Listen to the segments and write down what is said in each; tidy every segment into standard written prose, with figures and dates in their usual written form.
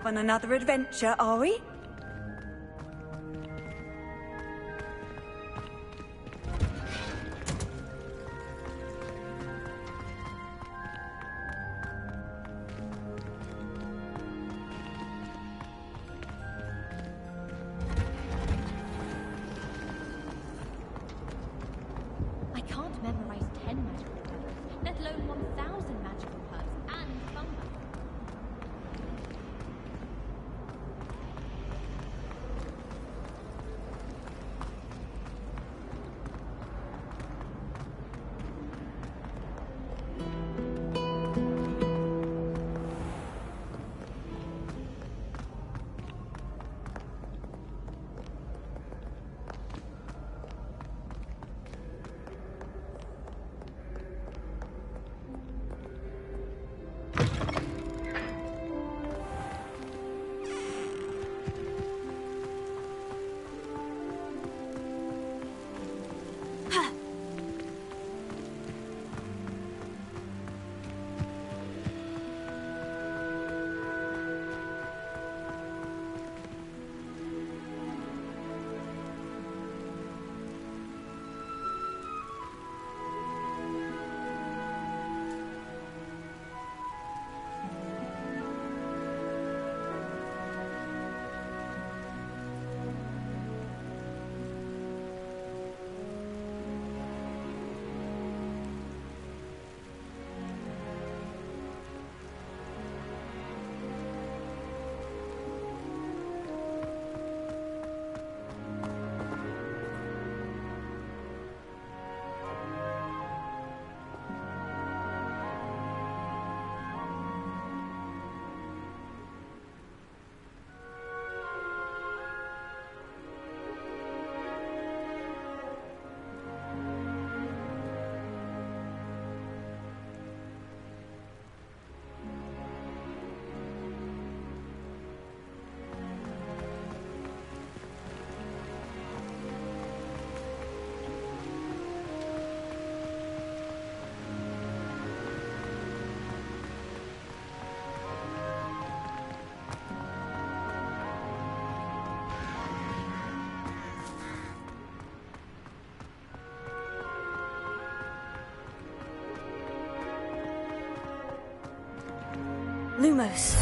off on another adventure, are we? I can't memorize 10 magical words, let alone 1,000 magical herbs and fungi. Lumos.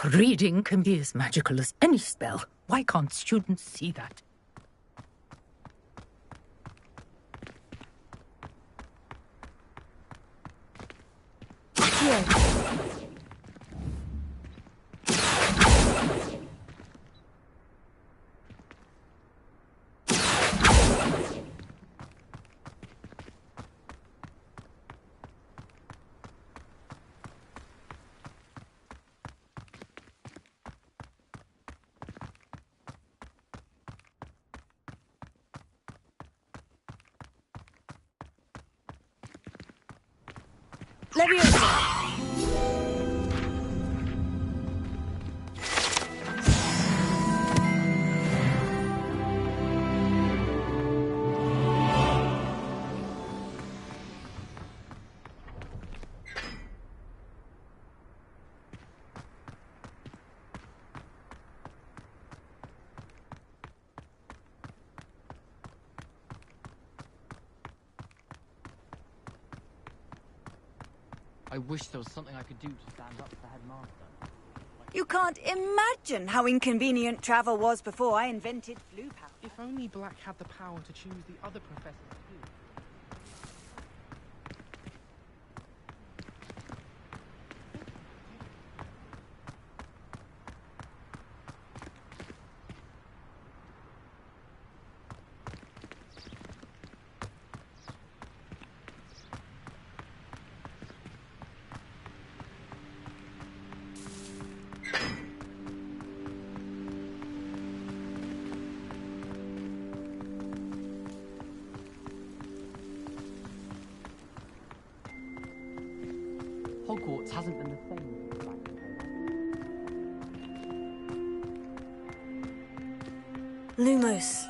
Reading can be as magical as any spell. Why can't students see that? Here. Leviosa! I wish there was something I could do to stand up to the headmaster. You can't imagine how inconvenient travel was before I invented blue powder. If only Black had the power to choose the other professors too. Hogwarts hasn't been the same since back then. Lumos.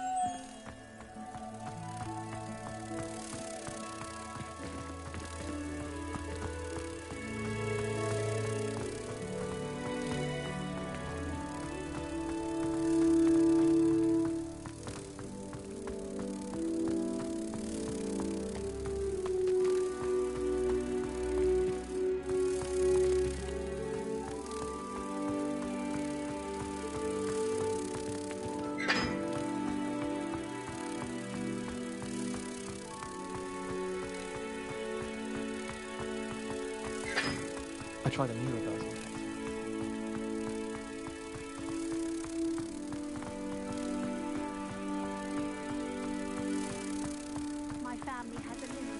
I tried a new reversal. My family has a limit.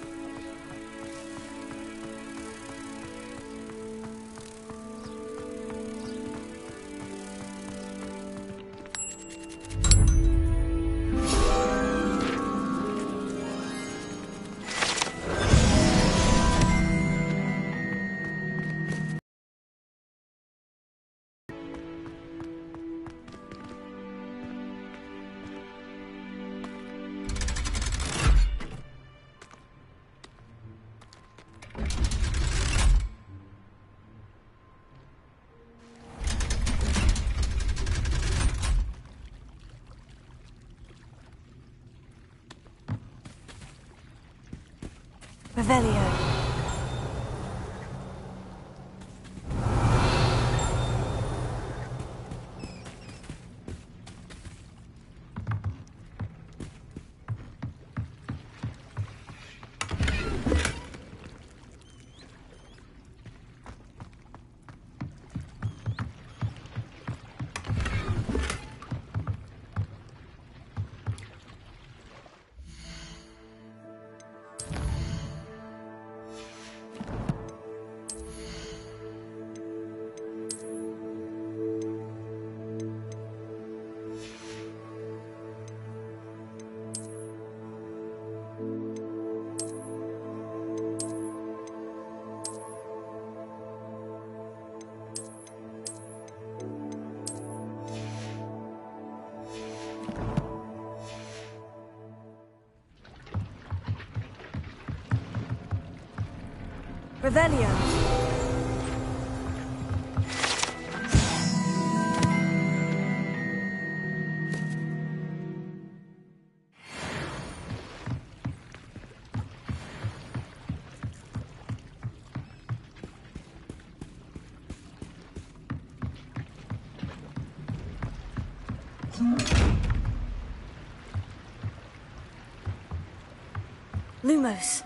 Revelio. Revelio. Lumos.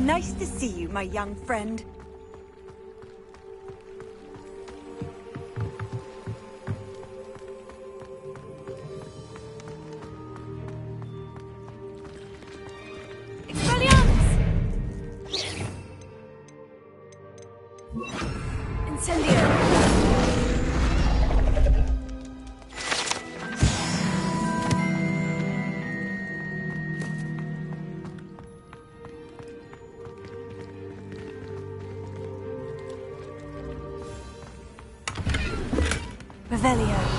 Nice to see you, my young friend. Revelio.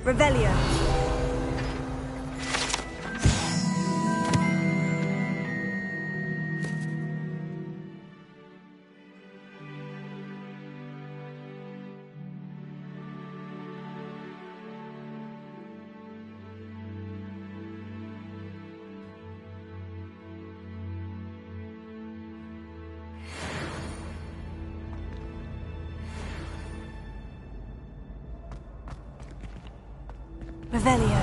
Revelio. Revelio.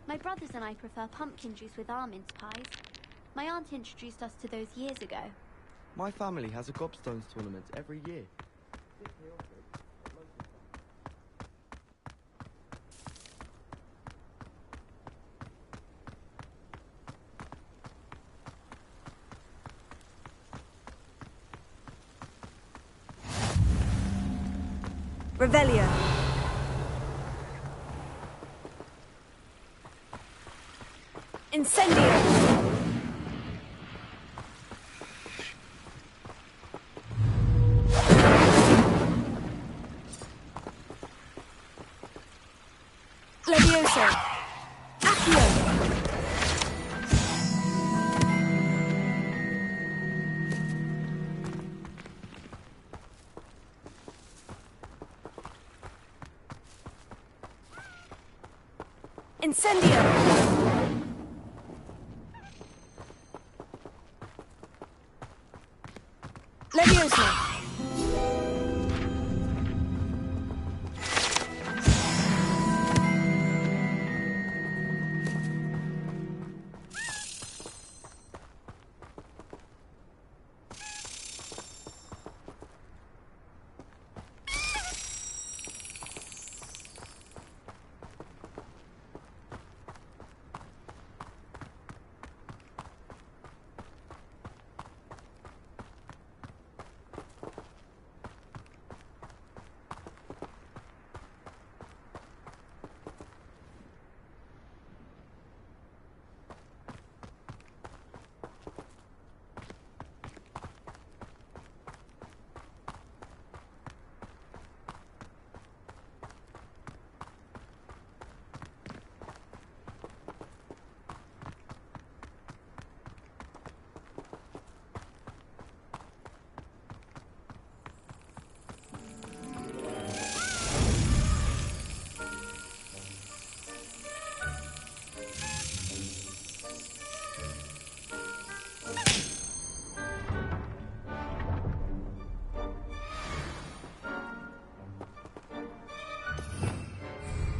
My brothers and I prefer pumpkin juice with almond pies. My aunt introduced us to those years ago. My family has a gobstones tournament every year. Revelio. Incendio. Levioso. Accio. Incendio. Levioso!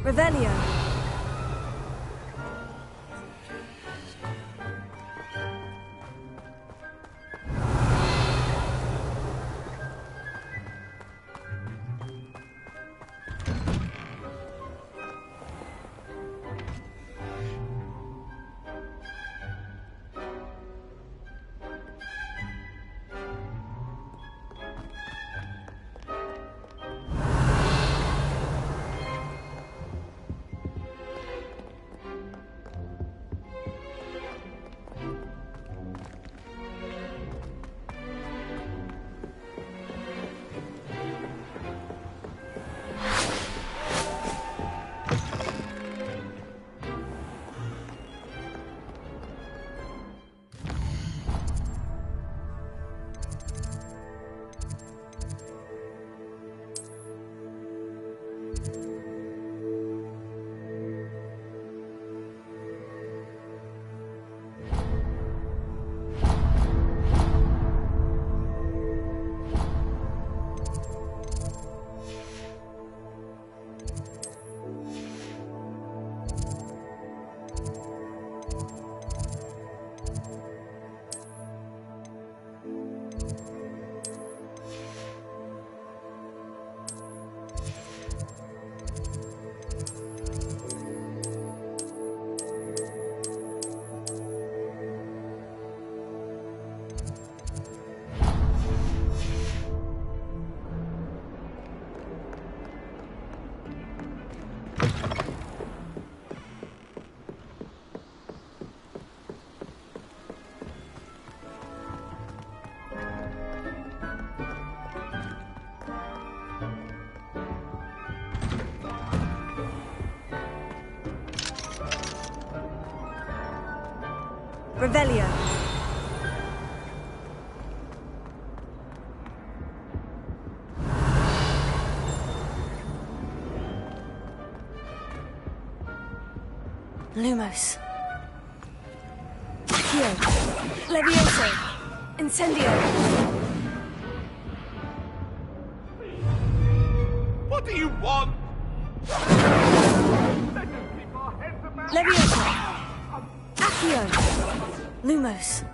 Revelio. Revelio. Lumos. Accio. Levioso. Incendio. What do you want? Levioso. Accio. Lumos.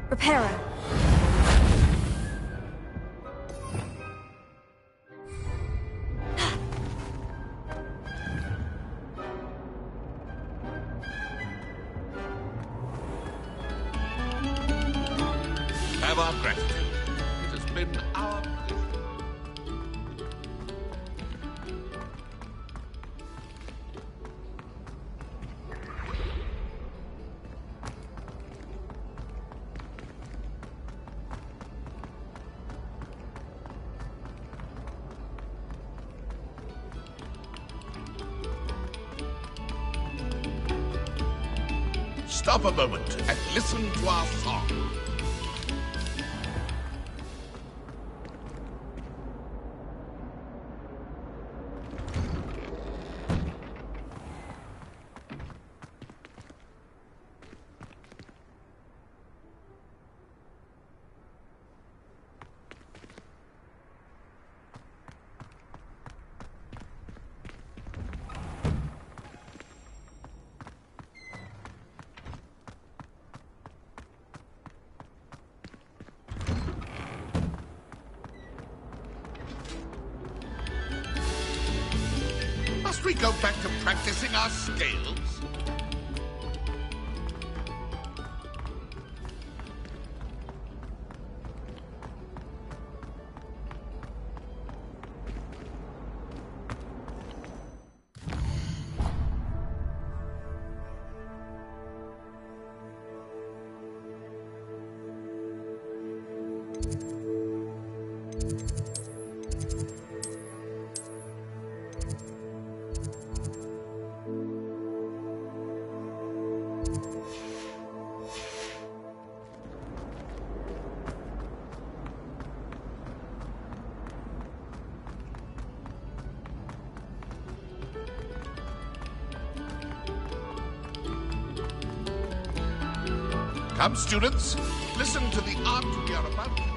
Reparo. Have our gratitude. It has been our pleasure. Stop a moment and listen to our song. go back to practicing our scales? Come, students, listen to the art we are about to produce.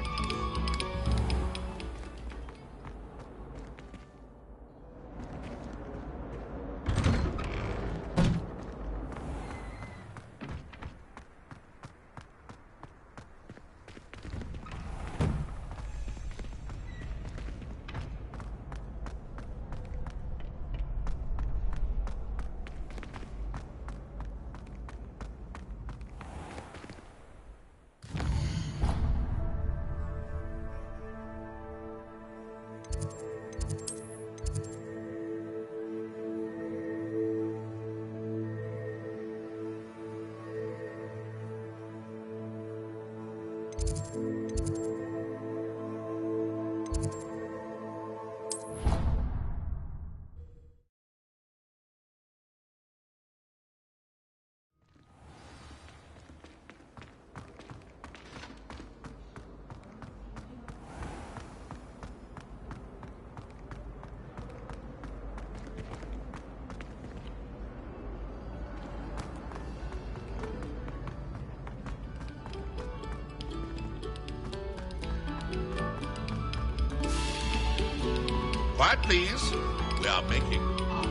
Quiet, please. We are making art.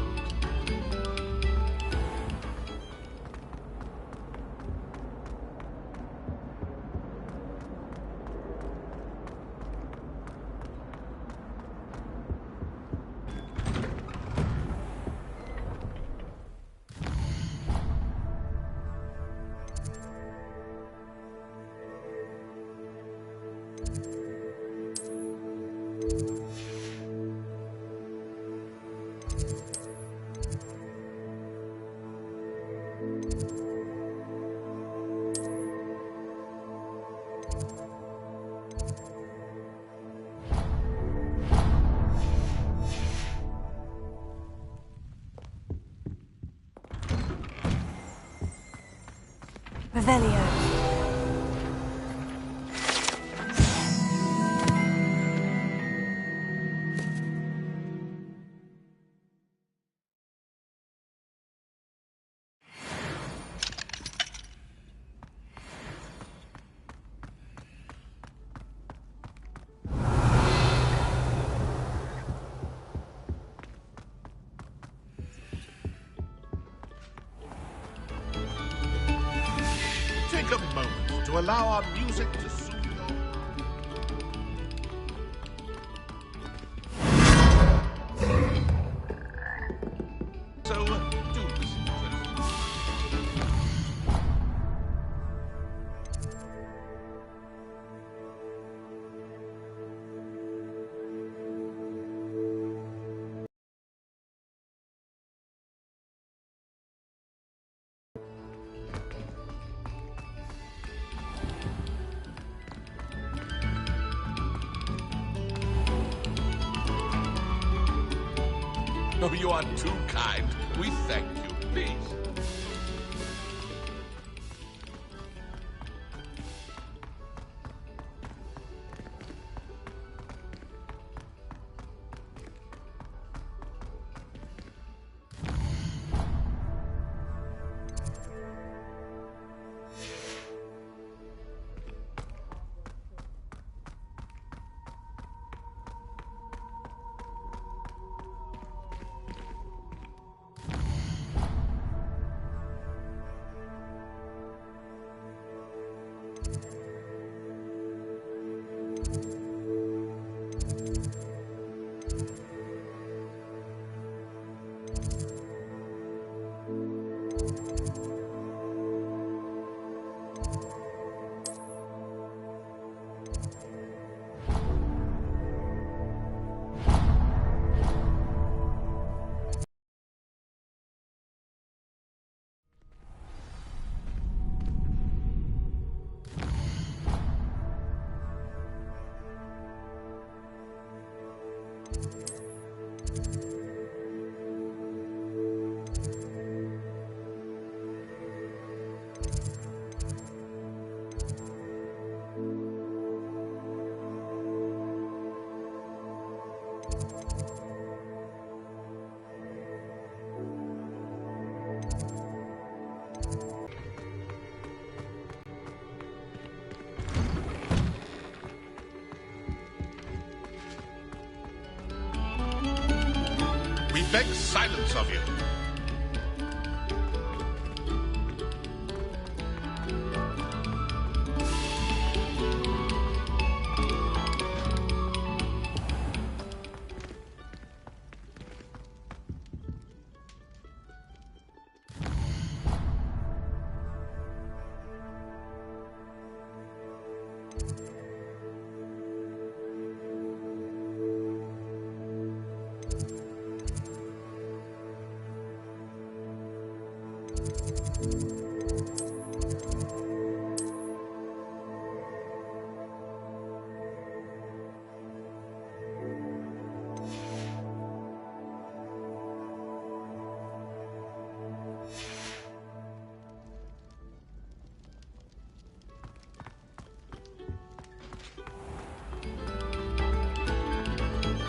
Revelio. Take a moment to allow our music to soothe your heart. So, do listen closely. Oh, you are too kind. We thank you. Please. expect silence of you.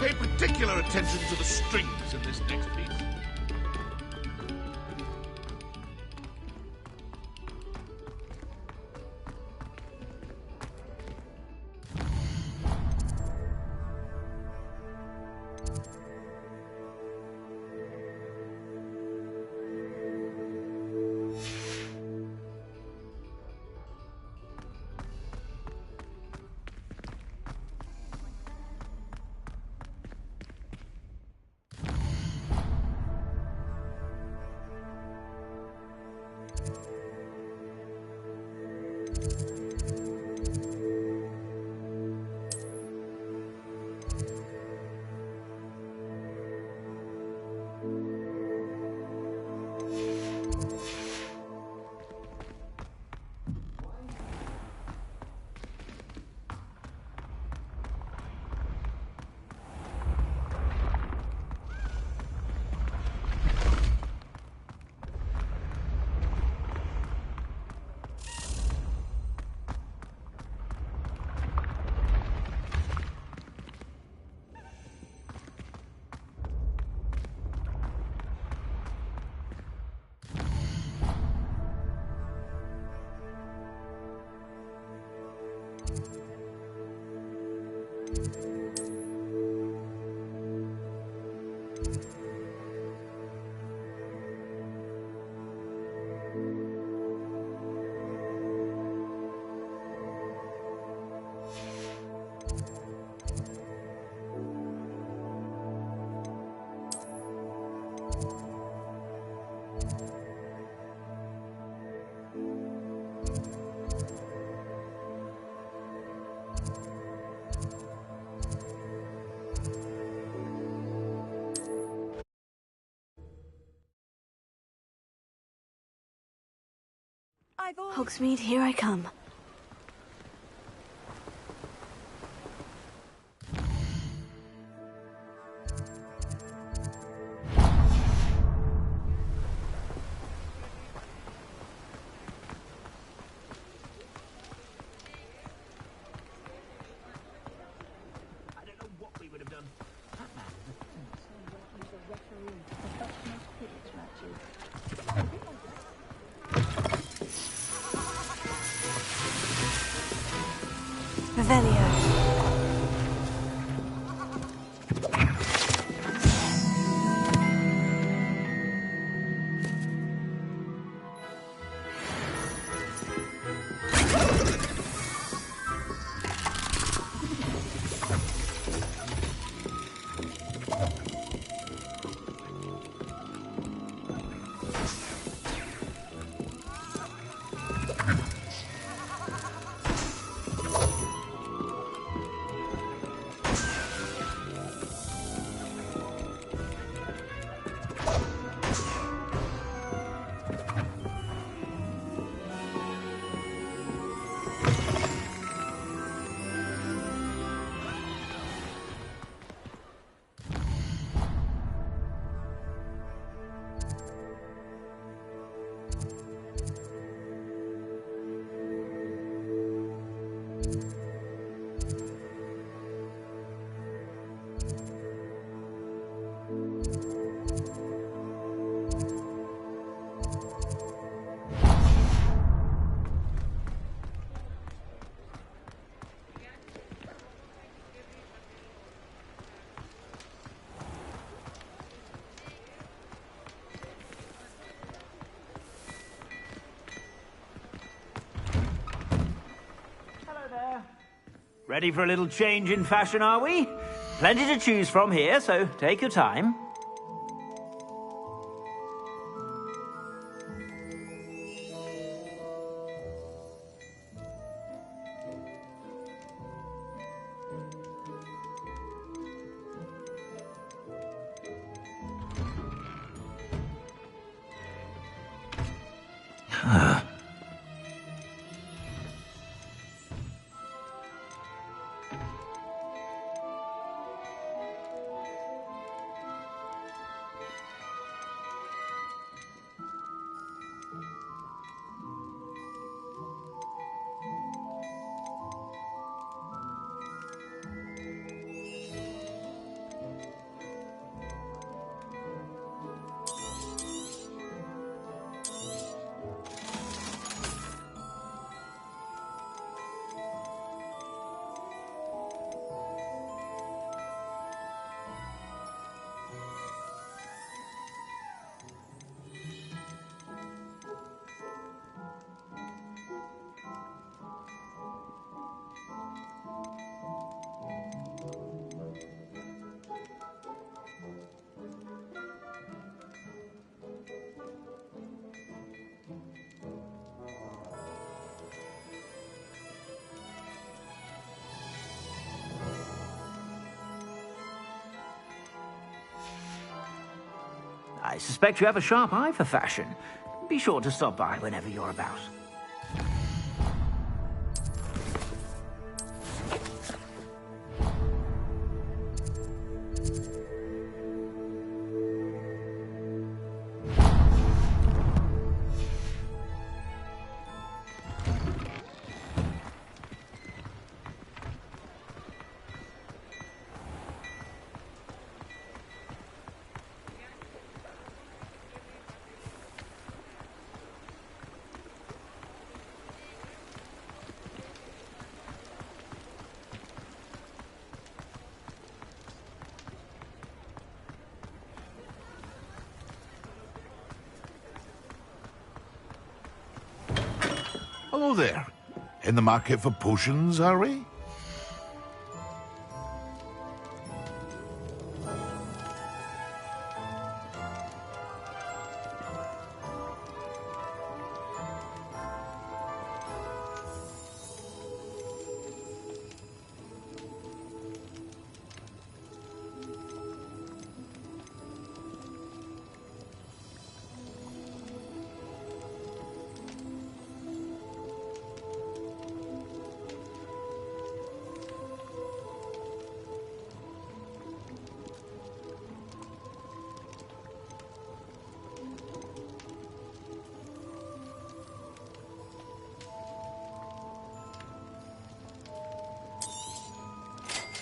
Pay particular attention to the strings in this next piece. Hogsmeade, here I come. Revelio. Ready for a little change in fashion, are we? Plenty to choose from here, so take your time. I suspect you have a sharp eye for fashion. Be sure to stop by whenever you're about. Hello there. In the market for potions, are we?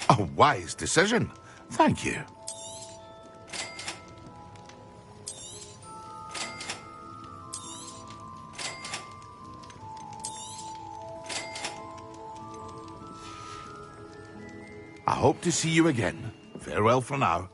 A wise decision. Thank you. I hope to see you again. Farewell for now.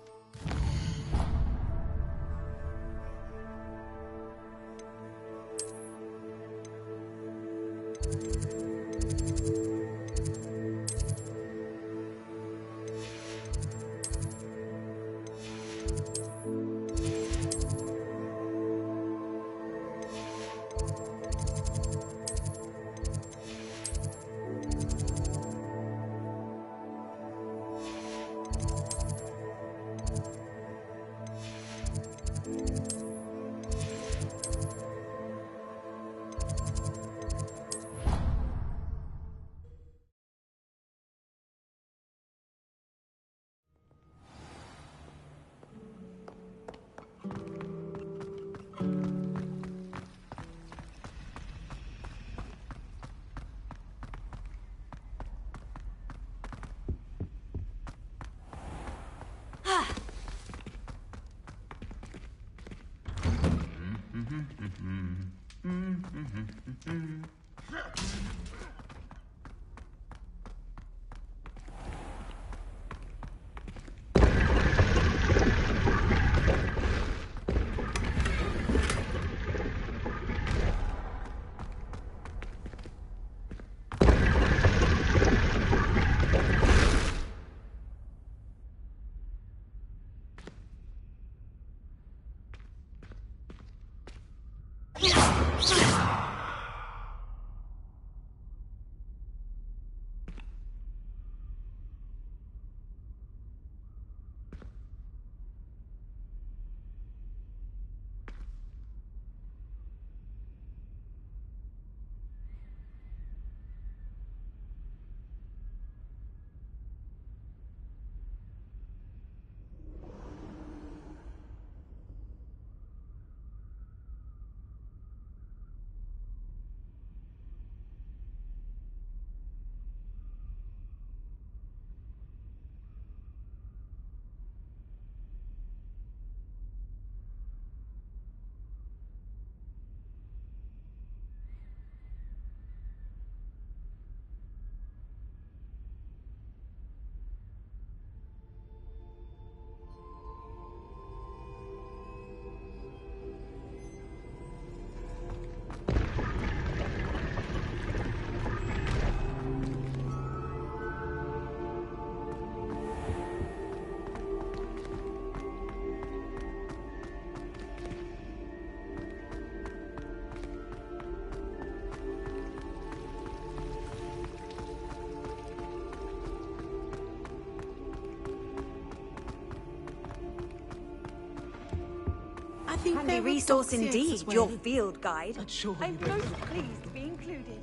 think Handy there were resource dogs here indeed, as well. your field guide. But surely I'm there most isn't. pleased to be included.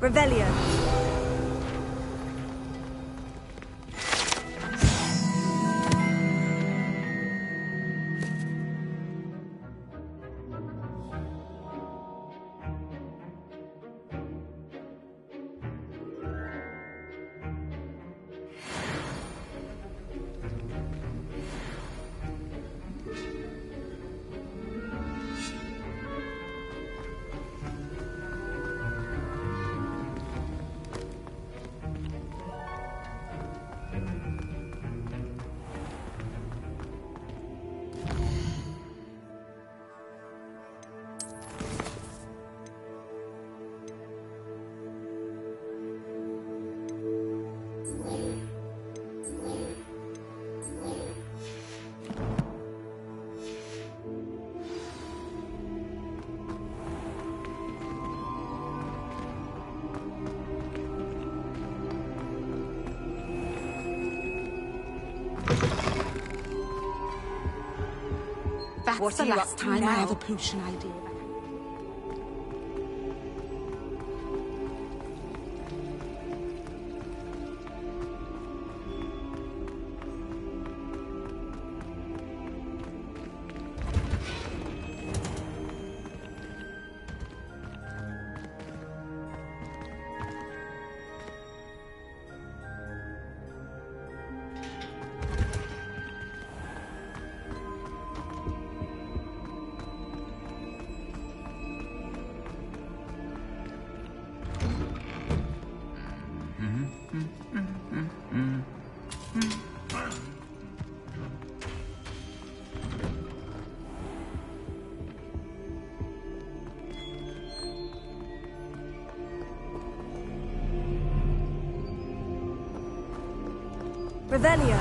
Revelio. That's What the are you last up to time I now? have a potion idea. Revelio.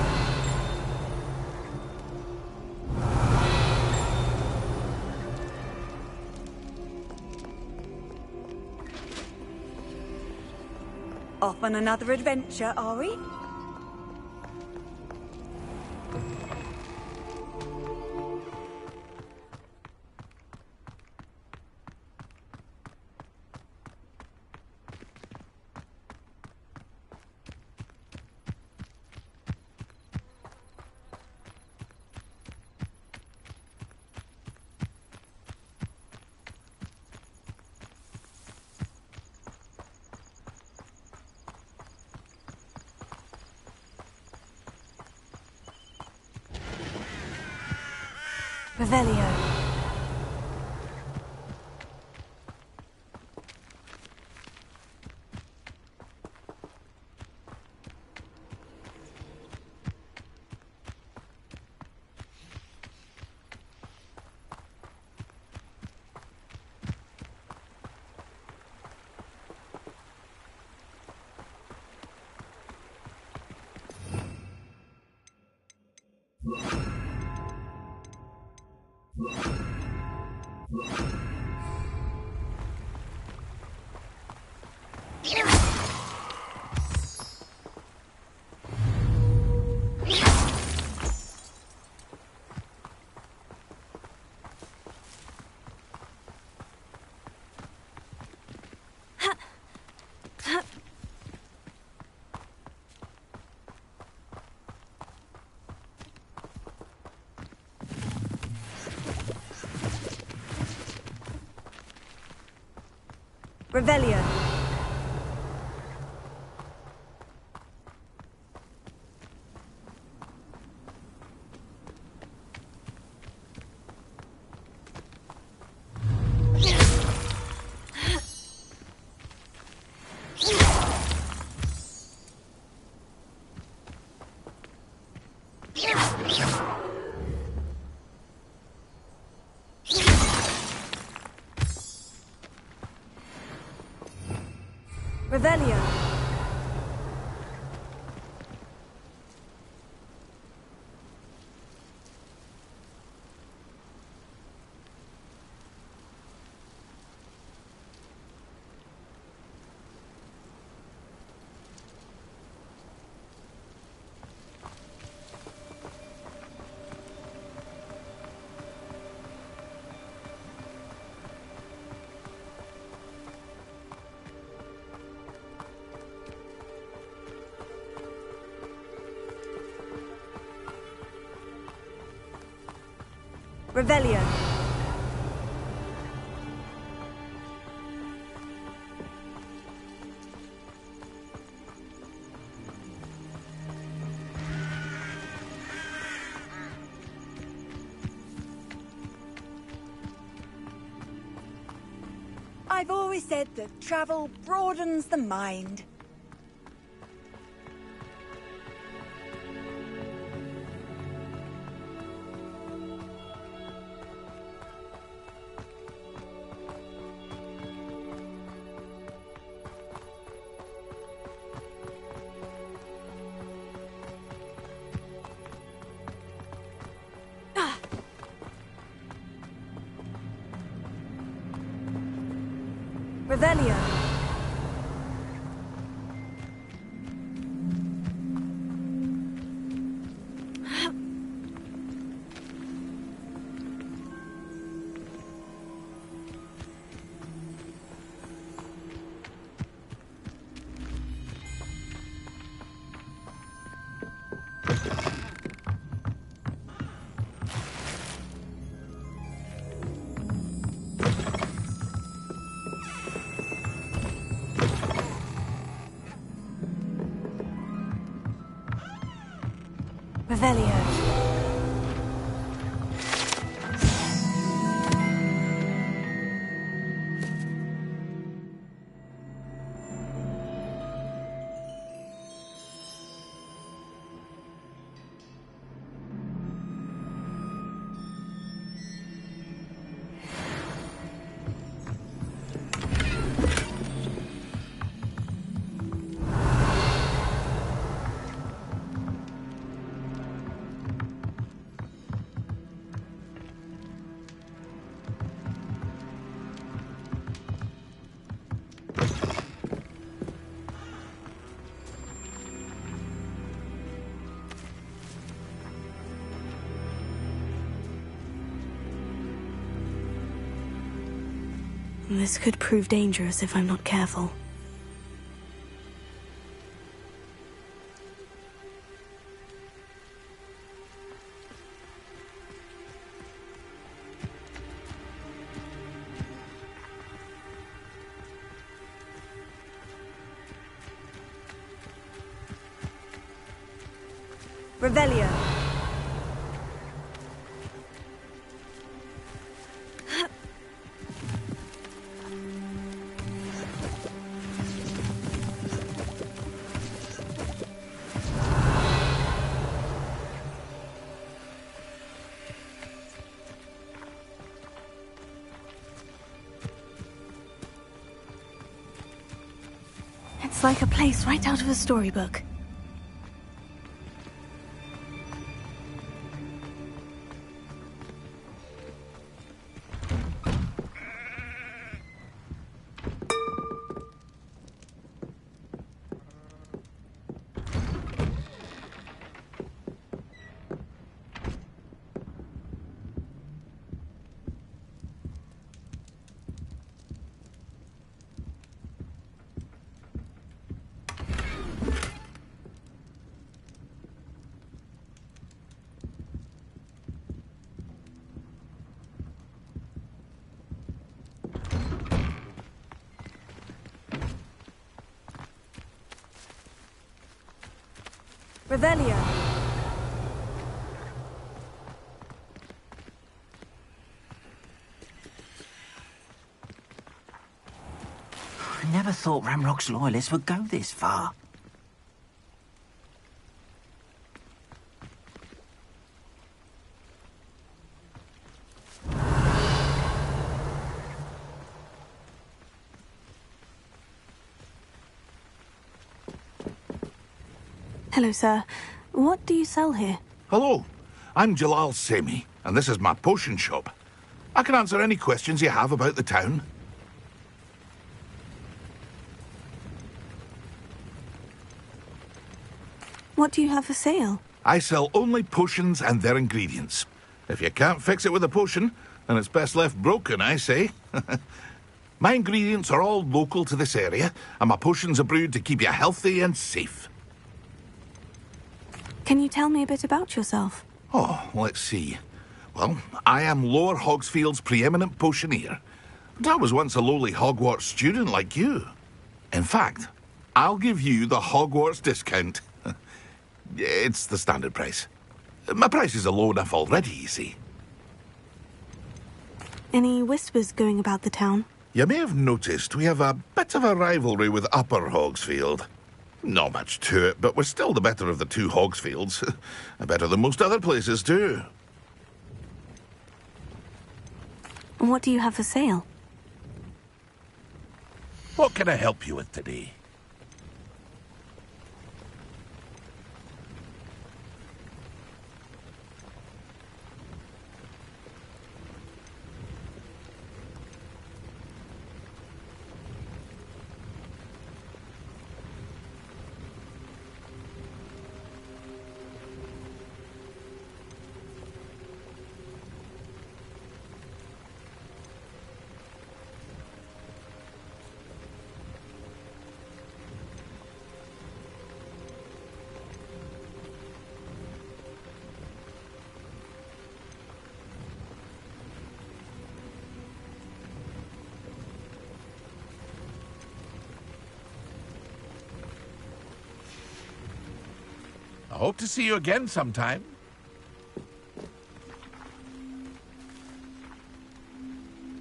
Off on another adventure, are we? Revelio. Revelio. Revelio. Revelio. I've always said that travel broadens the mind. Revelio. Revelio. This could prove dangerous if I'm not careful. Revelio. It's like a place right out of a storybook. Revelio. I never thought Ramrock's loyalists would go this far. Hello, sir. What do you sell here? Hello, I'm Jalal Semi, and this is my potion shop. I can answer any questions you have about the town. What do you have for sale? I sell only potions and their ingredients. If you can't fix it with a potion, then it's best left broken, I say. My ingredients are all local to this area, and my potions are brewed to keep you healthy and safe. Can you tell me a bit about yourself? Oh, let's see. Well, I am Lower Hogsfield's preeminent potioneer. And I was once a lowly Hogwarts student like you. In fact, I'll give you the Hogwarts discount. It's the standard price. My prices are low enough already, you see. Any whispers going about the town? You may have noticed we have a bit of a rivalry with Upper Hogsfield. Not much to it, but we're still the better of the two Hogsfields. Better than most other places, too. What do you have for sale? What can I help you with today? I hope to see you again sometime.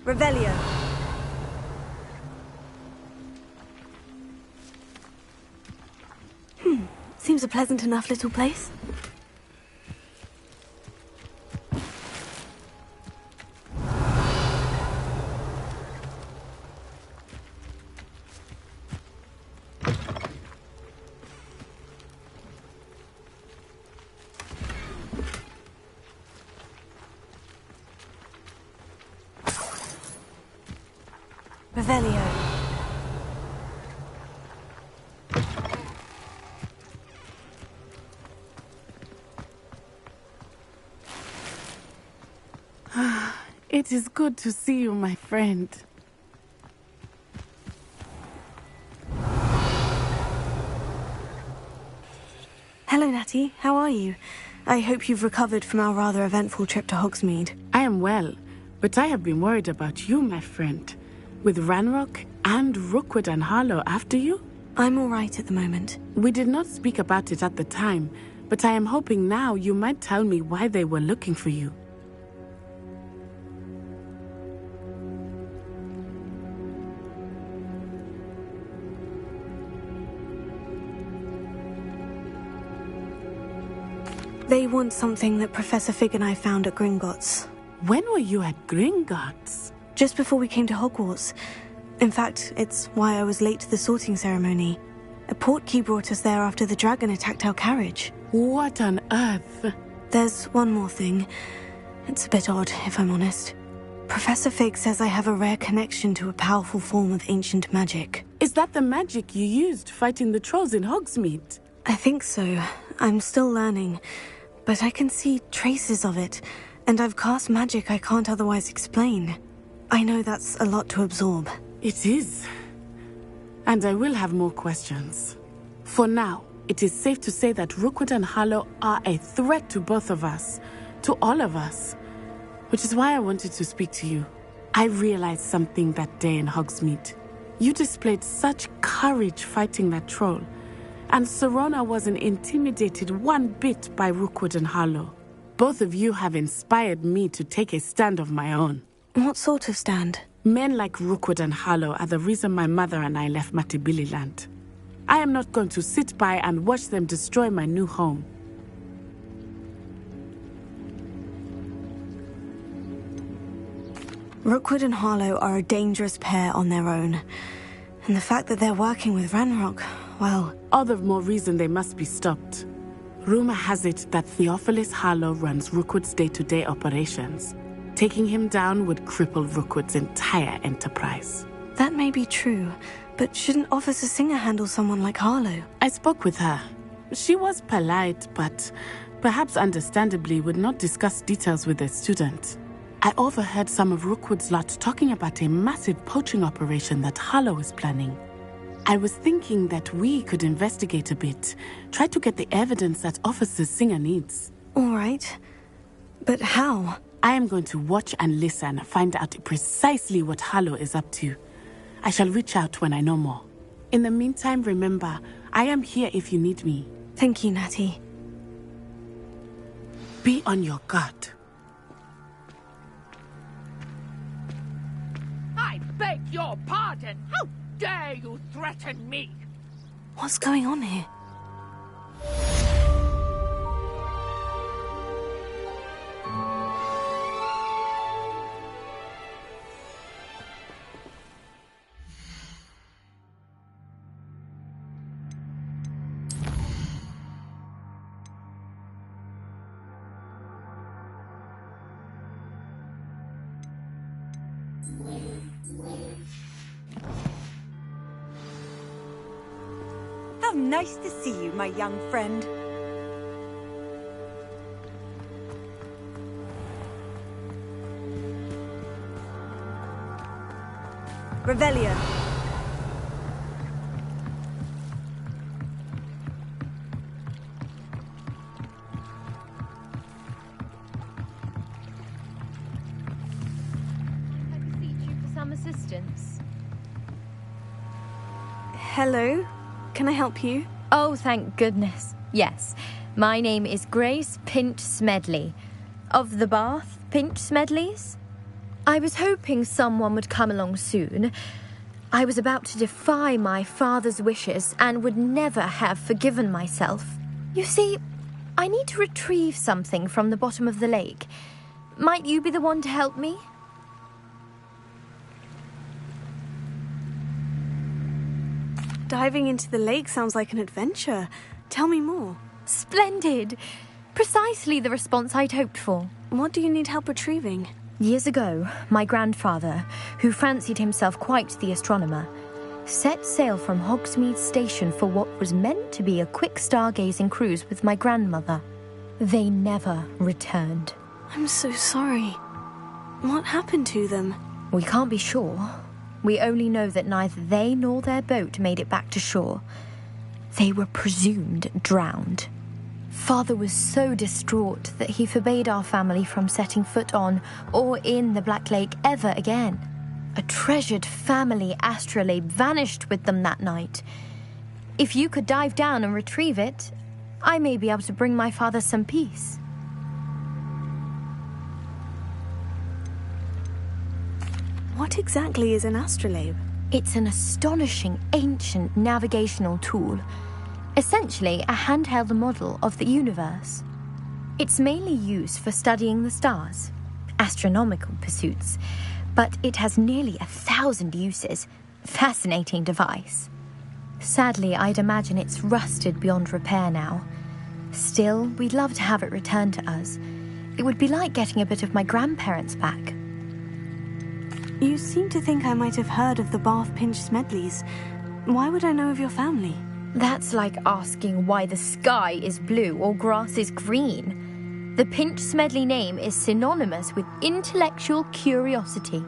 Revelio. Seems a pleasant enough little place. Revelio. It is good to see you, my friend. Hello, Natty. How are you? I hope you've recovered from our rather eventful trip to Hogsmeade. I am well, but I have been worried about you, my friend. With Ranrock and Rookwood and Harlow after you? I'm all right at the moment. We did not speak about it at the time, but I am hoping now you might tell me why they were looking for you. They want something that Professor Fig and I found at Gringotts. When were you at Gringotts? Just before we came to Hogwarts. In fact, it's why I was late to the sorting ceremony. A portkey brought us there after the dragon attacked our carriage. What on earth? There's one more thing. It's a bit odd, if I'm honest. Professor Fig says I have a rare connection to a powerful form of ancient magic. Is that the magic you used fighting the trolls in Hogsmeade? I think so. I'm still learning. But I can see traces of it, and I've cast magic I can't otherwise explain. I know that's a lot to absorb. It is. And I will have more questions. For now, it is safe to say that Rookwood and Harlow are a threat to both of us, to all of us. Which is why I wanted to speak to you. I realized something that day in Hogsmeade. You displayed such courage fighting that troll. And Serona wasn't intimidated one bit by Rookwood and Harlow. Both of you have inspired me to take a stand of my own. What sort of stand? Men like Rookwood and Harlow are the reason my mother and I left Matabeleland. I am not going to sit by and watch them destroy my new home. Rookwood and Harlow are a dangerous pair on their own. And the fact that they're working with Ranrock, well... All the more reason they must be stopped. Rumor has it that Theophilus Harlow runs Rookwood's day-to-day operations. Taking him down would cripple Rookwood's entire enterprise. That may be true, but shouldn't Officer Singer handle someone like Harlow? I spoke with her. She was polite, but perhaps understandably would not discuss details with a student. I overheard some of Rookwood's lot talking about a massive poaching operation that Harlow is planning. I was thinking that we could investigate a bit, try to get the evidence that Officer Singer needs. All right. But how? I am going to watch and listen, find out precisely what Harlow is up to. I shall reach out when I know more. In the meantime, remember, I am here if you need me. Thank you, Natty. Be on your guard. I beg your pardon. How dare you threaten me? What's going on here? How nice to see you, my young friend. Revelio. I beseech you for some assistance. Hello? Can I help you? Oh, thank goodness. Yes. My name is Grace Pinch Smedley. Of the Bath Pinch Smedleys? I was hoping someone would come along soon. I was about to defy my father's wishes and would never have forgiven myself. You see, I need to retrieve something from the bottom of the lake. Might you be the one to help me? Diving into the lake sounds like an adventure. Tell me more. Splendid! Precisely the response I'd hoped for. What do you need help retrieving? Years ago, my grandfather, who fancied himself quite the astronomer, set sail from Hogsmeade Station for what was meant to be a quick stargazing cruise with my grandmother. They never returned. I'm so sorry. What happened to them? We can't be sure. We only know that neither they nor their boat made it back to shore. They were presumed drowned. Father was so distraught that he forbade our family from setting foot on or in the Black Lake ever again. A treasured family astrolabe vanished with them that night. If you could dive down and retrieve it, I may be able to bring my father some peace. What exactly is an astrolabe? It's an astonishing ancient navigational tool. Essentially a handheld model of the universe. It's mainly used for studying the stars, astronomical pursuits, but it has nearly 1,000 uses. Fascinating device. Sadly, I'd imagine it's rusted beyond repair now. Still, we'd love to have it returned to us. It would be like getting a bit of my grandparents back. You seem to think I might have heard of the Bath Pinch Smedleys. Why would I know of your family? That's like asking why the sky is blue or grass is green. The Pinch Smedley name is synonymous with intellectual curiosity.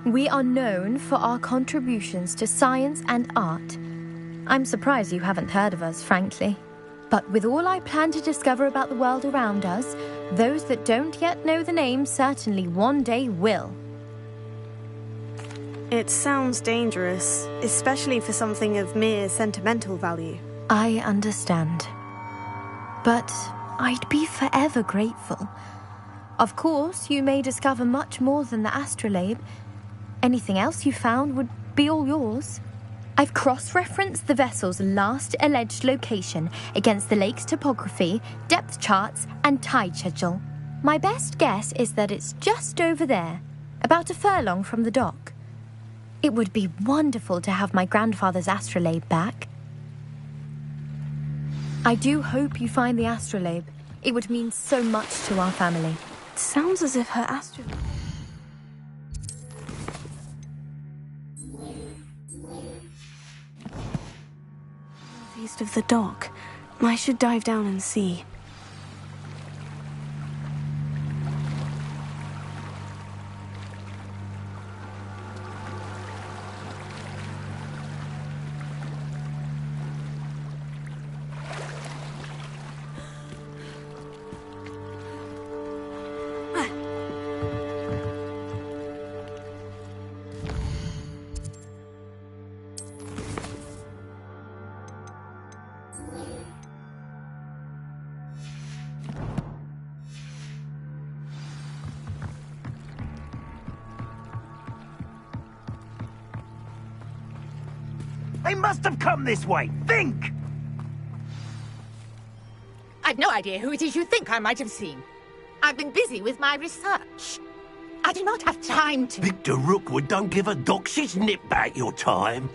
We are known for our contributions to science and art. I'm surprised you haven't heard of us, frankly. But with all I plan to discover about the world around us, those that don't yet know the name certainly one day will. It sounds dangerous, especially for something of mere sentimental value. I understand. But I'd be forever grateful. Of course, you may discover much more than the astrolabe. Anything else you found would be all yours. I've cross-referenced the vessel's last alleged location against the lake's topography, depth charts, and tide schedule. My best guess is that it's just over there, about a furlong from the dock. It would be wonderful to have my grandfather's astrolabe back. I do hope you find the astrolabe. It would mean so much to our family. It sounds as if her astrolabe... East of the dock. I should dive down and see. They must have come this way. Think! I've no idea who it is you think I might have seen. I've been busy with my research. I do not have time to... Victor Rookwood don't give a doxy's nip back your time.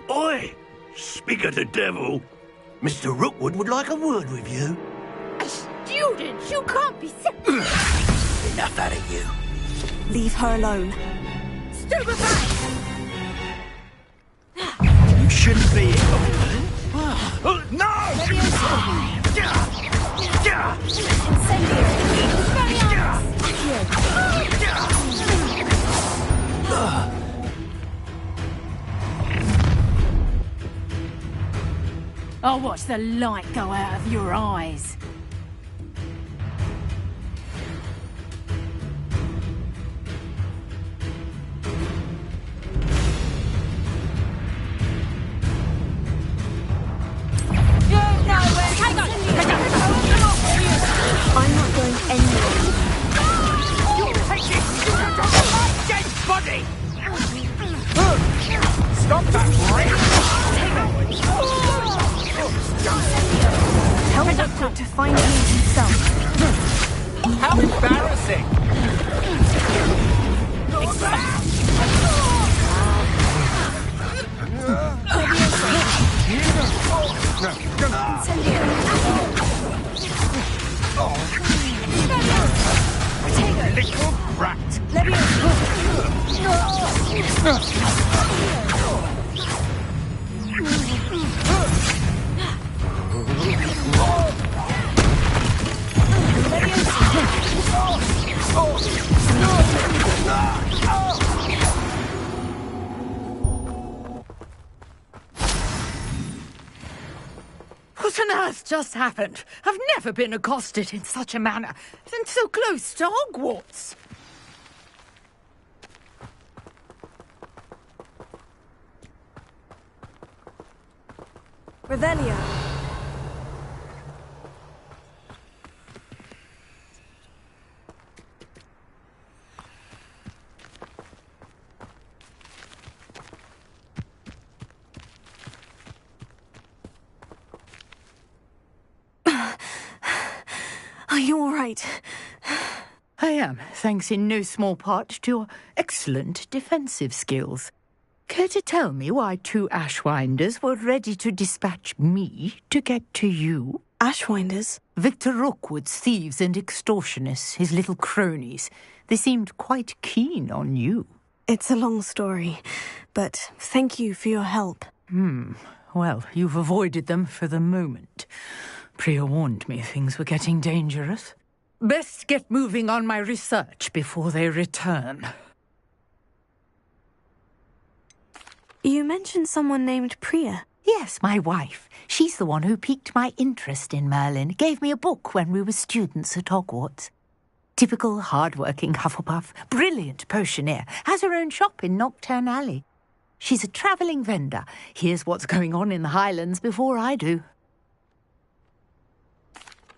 Oi! Speak of the devil. Mr. Rookwood would like a word with you. A student? You can't be serious. Enough out of you. Leave her alone. Stupefy! You shouldn't be here. No! I'll watch the light go out of your eyes. I'm not going anywhere. You'll take this student off my dead body! Stop that, Tell Rookwood to find me himself. How embarrassing! Little brat. What on earth just happened? I've never been accosted in such a manner, and so close to Hogwarts. Revelio. Are you all right? I am, thanks in no small part to your excellent defensive skills. Care to tell me why 2 Ashwinders were ready to dispatch me to get to you? Ashwinders? Victor Rookwood's thieves and extortionists, his little cronies. They seemed quite keen on you. It's a long story, but thank you for your help. Well, you've avoided them for the moment. Priya warned me things were getting dangerous. Best get moving on my research before they return. You mentioned someone named Priya. Yes, my wife. She's the one who piqued my interest in Merlin, gave me a book when we were students at Hogwarts. Typical hard-working Hufflepuff, brilliant potioneer, has her own shop in Knockturn Alley. She's a travelling vendor. Hears what's going on in the Highlands before I do.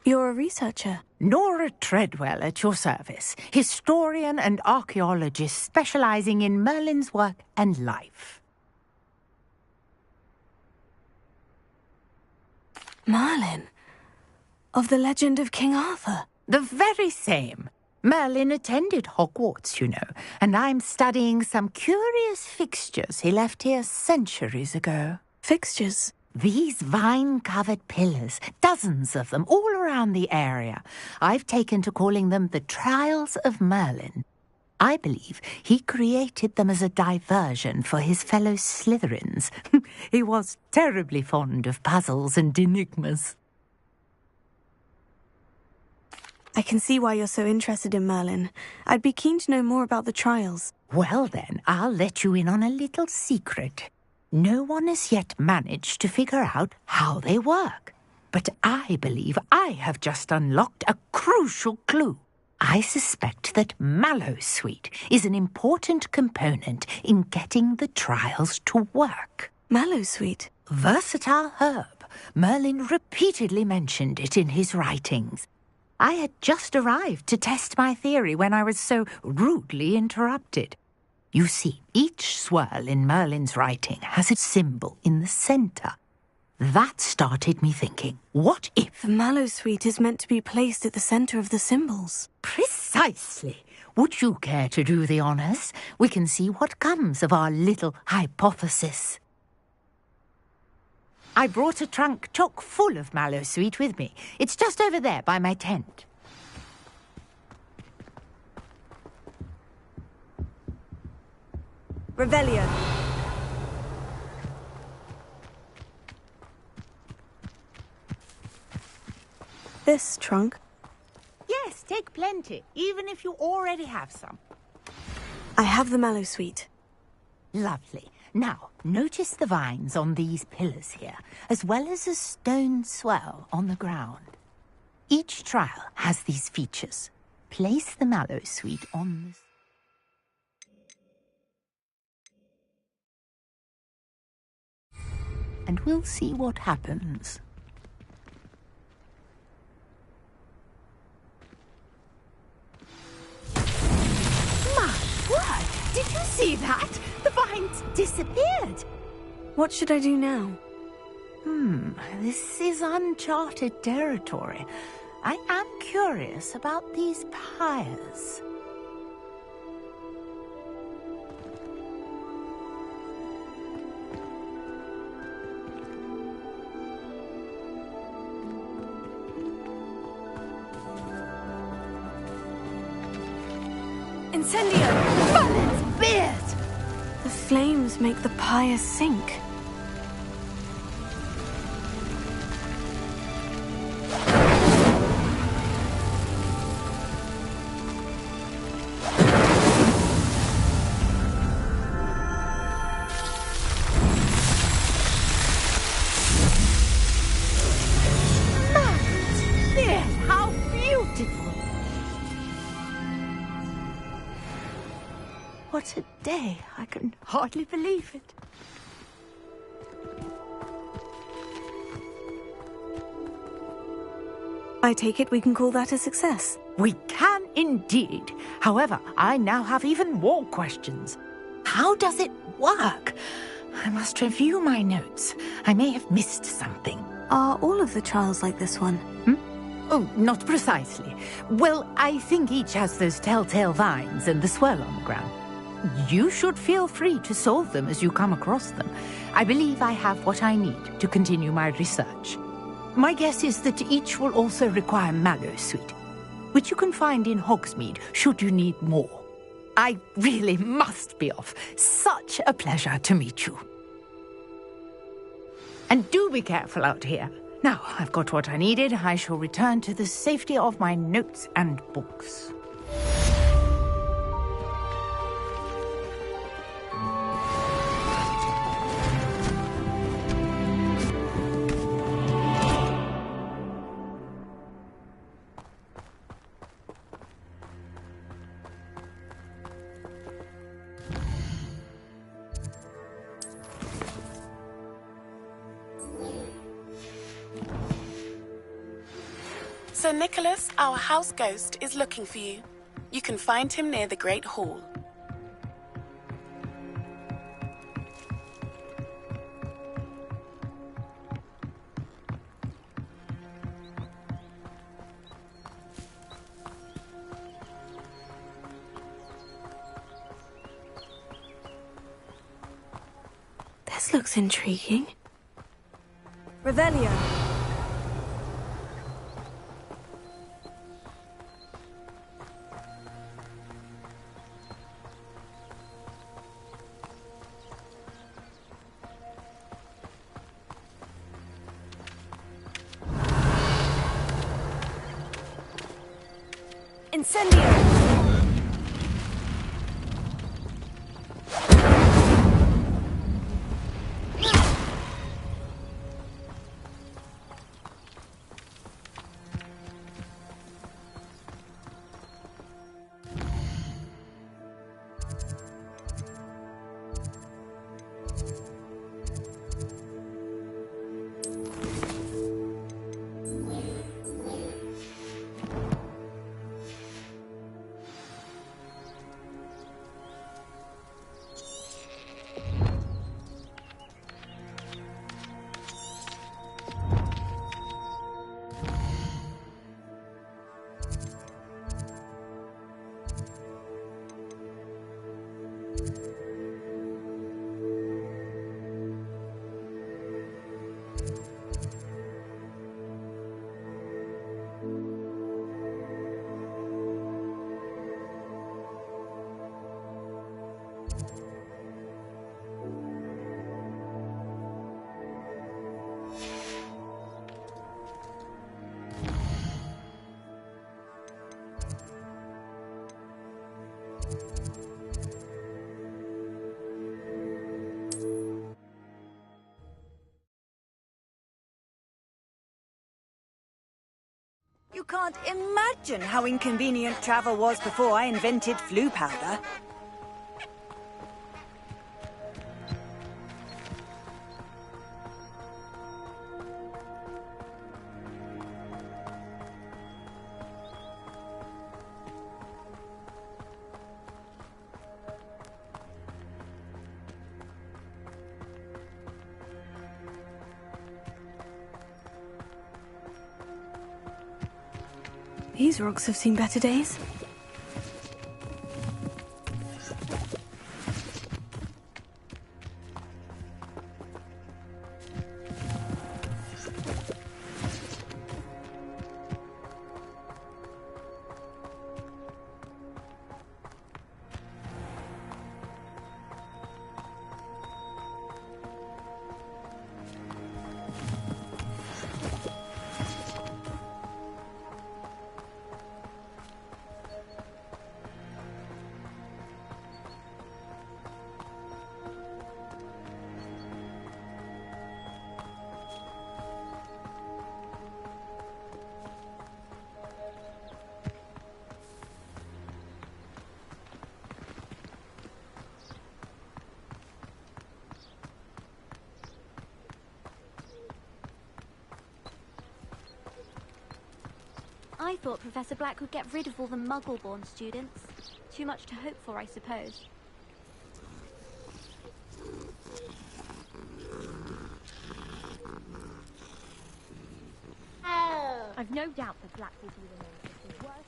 You're a researcher? Nora Treadwell at your service, historian and archaeologist specialising in Merlin's work and life. Merlin? Of the legend of King Arthur? The very same. Merlin attended Hogwarts, you know, and I'm studying some curious fixtures he left here centuries ago. Fixtures? These vine-covered pillars, dozens of them, all around the area. I've taken to calling them the Trials of Merlin. I believe he created them as a diversion for his fellow Slytherins. He was terribly fond of puzzles and enigmas. I can see why you're so interested in Merlin. I'd be keen to know more about the trials. Well then, I'll let you in on a little secret. No one has yet managed to figure out how they work. But I believe I have just unlocked a crucial clue. I suspect that Mallowsweet is an important component in getting the trials to work. Mallowsweet? Versatile herb. Merlin repeatedly mentioned it in his writings. I had just arrived to test my theory when I was so rudely interrupted. You see, each swirl in Merlin's writing has a symbol in the centre. That started me thinking, what if... The Mallowsweet is meant to be placed at the centre of the symbols. Precisely. Would you care to do the honours? We can see what comes of our little hypothesis. I brought a trunk chock full of Mallowsweet with me. It's just over there by my tent. Revelio. This trunk? Yes, take plenty, even if you already have some. I have the Mallowsweet. Lovely. Now, notice the vines on these pillars here, as well as a stone swell on the ground. Each trial has these features. Place the Mallowsweet on the... and we'll see what happens. My word! Did you see that? The vines disappeared. What should I do now? This is uncharted territory. I am curious about these pyres. Incendio! Merlin's beard! The flames make the pyre sink. what a day. I can hardly believe it. I take it we can call that a success. We can indeed. However, I now have even more questions. How does it work? I must review my notes. I may have missed something. Are all of the trials like this one? Oh, not precisely. Well, I think each has those telltale vines and the swirl on the ground. You should feel free to solve them as you come across them. I believe I have what I need to continue my research. My guess is that each will also require mallow sweet, which you can find in Hogsmeade should you need more. I really must be off. Such a pleasure to meet you. And do be careful out here. Now, I've got what I needed. I shall return to the safety of my notes and books. Sir Nicholas, our house ghost, is looking for you. You can find him near the Great Hall. This looks intriguing. Revelio. Incendio! You can't imagine how inconvenient travel was before I invented flu powder. These rocks have seen better days. I thought Professor Black would get rid of all the Muggle-born students. Too much to hope for, I suppose. I've no doubt that Black will be the most of the worst.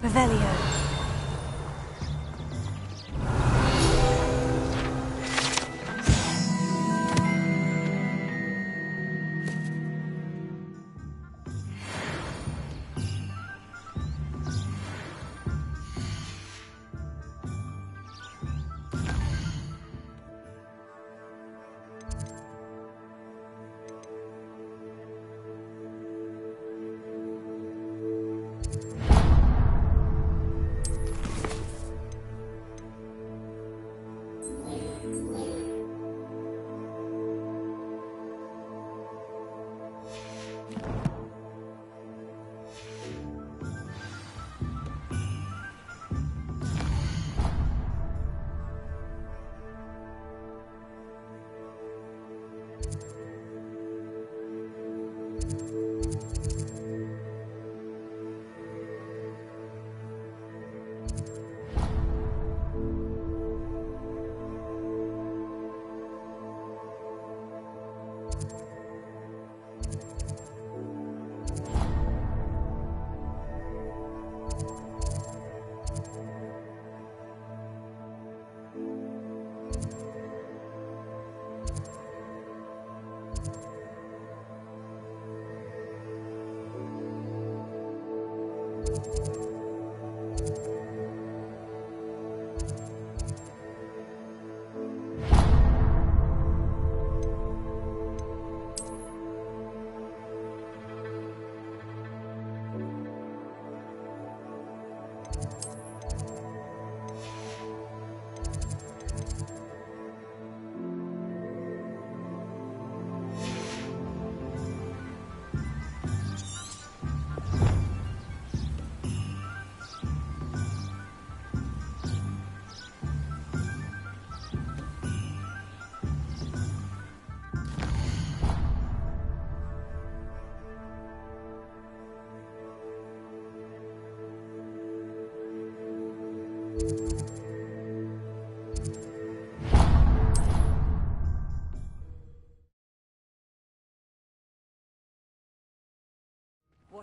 Revelio.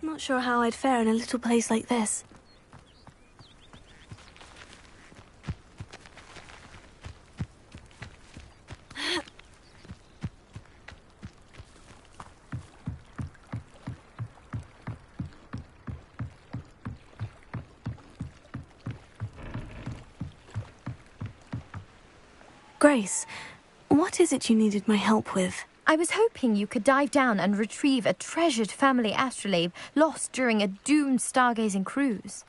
Not sure how I'd fare in a little place like this. Grace, what is it you needed my help with? I was hoping you could dive down and retrieve a treasured family astrolabe lost during a doomed stargazing cruise.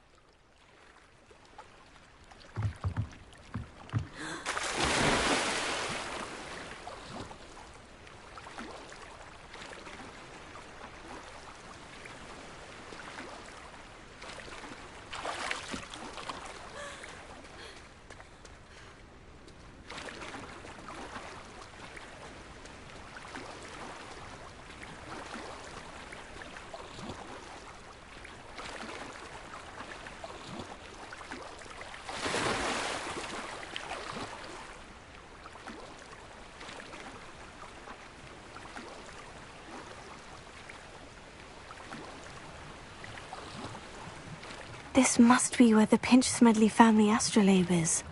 This must be where the Pinch-Smedley family astrolabe is.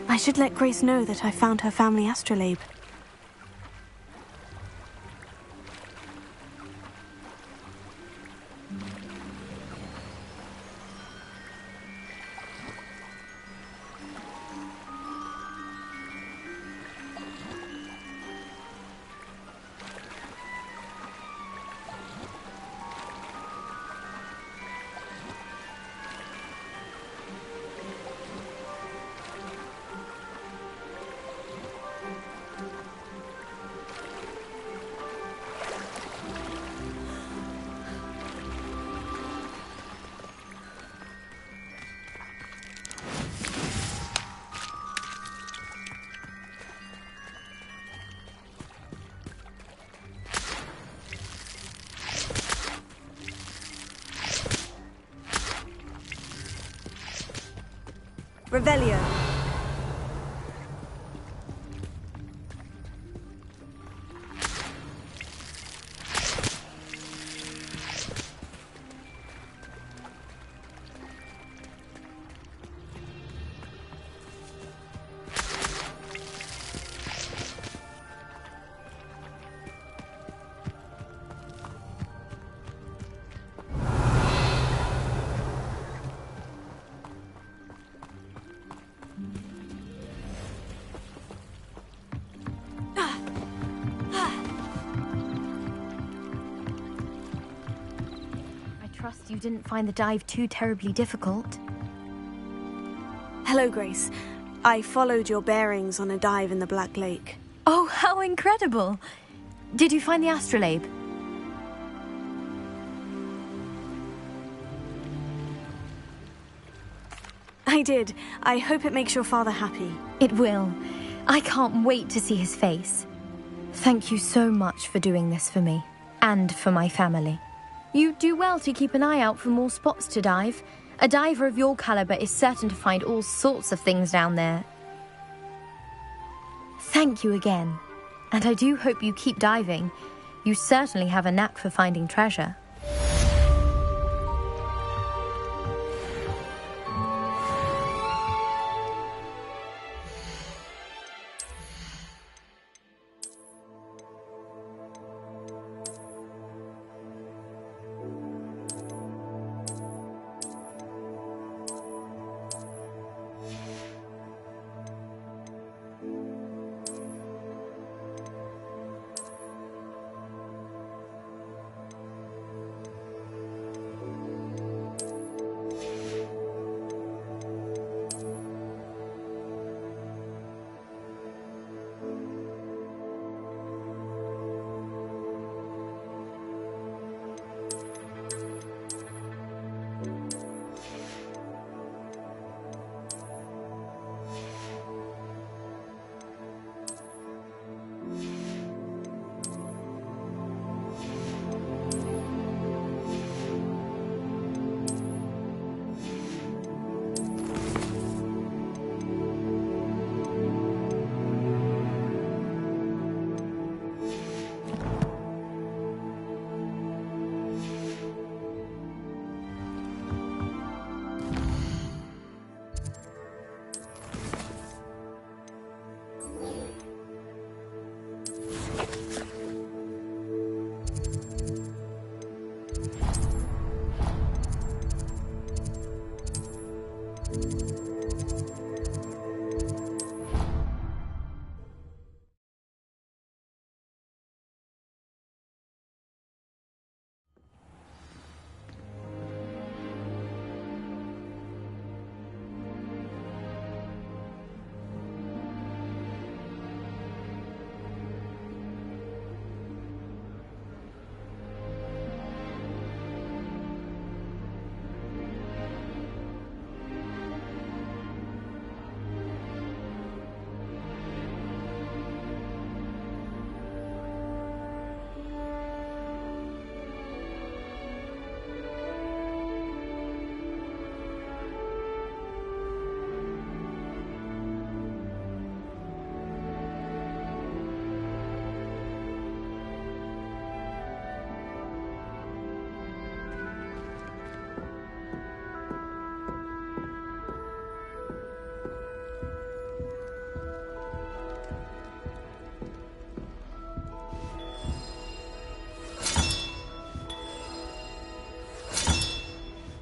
I should let Grace know that I found her family astrolabe. Revelio. You didn't find the dive too terribly difficult. Hello, Grace. I followed your bearings on a dive in the Black Lake. Oh, how incredible! Did you find the astrolabe? I did. I hope it makes your father happy. It will. I can't wait to see his face. Thank you so much for doing this for me, and for my family. You do well to keep an eye out for more spots to dive. A diver of your caliber is certain to find all sorts of things down there. Thank you again. And I do hope you keep diving. You certainly have a knack for finding treasure.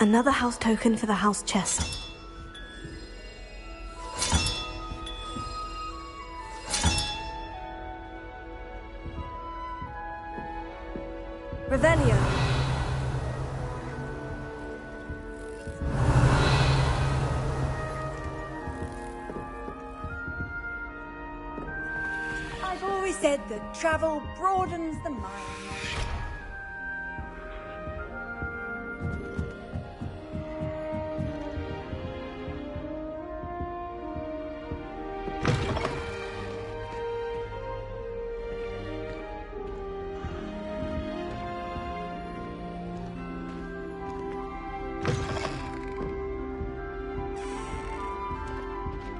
Another house token for the house chest. Revelio. I've always said that travel broadens the mind.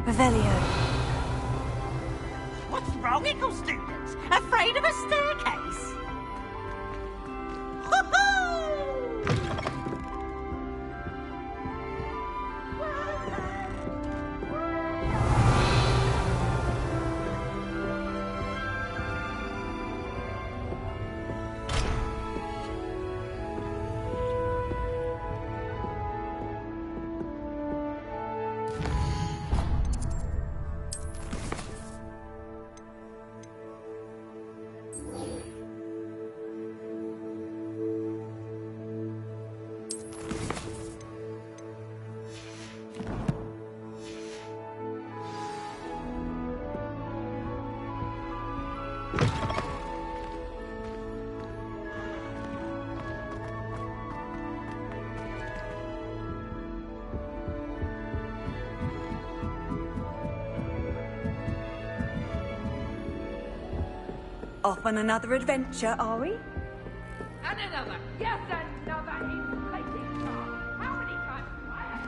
Revelio. What's wrong, Eagle students? Afraid of a staircase? Off on another adventure, are we? And another. Yes, another inflating car. How many times do I have?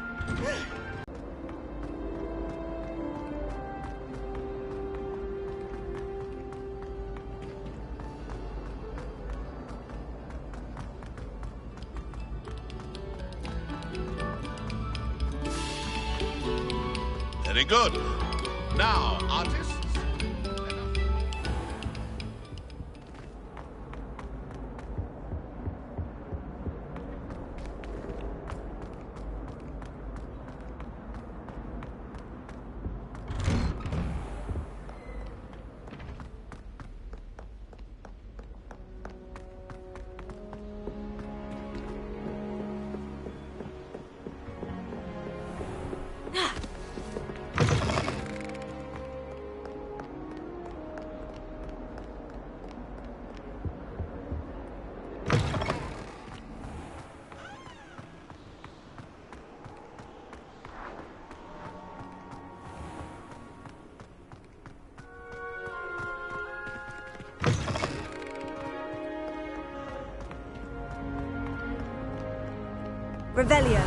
Very good. Now, artists. Revelio.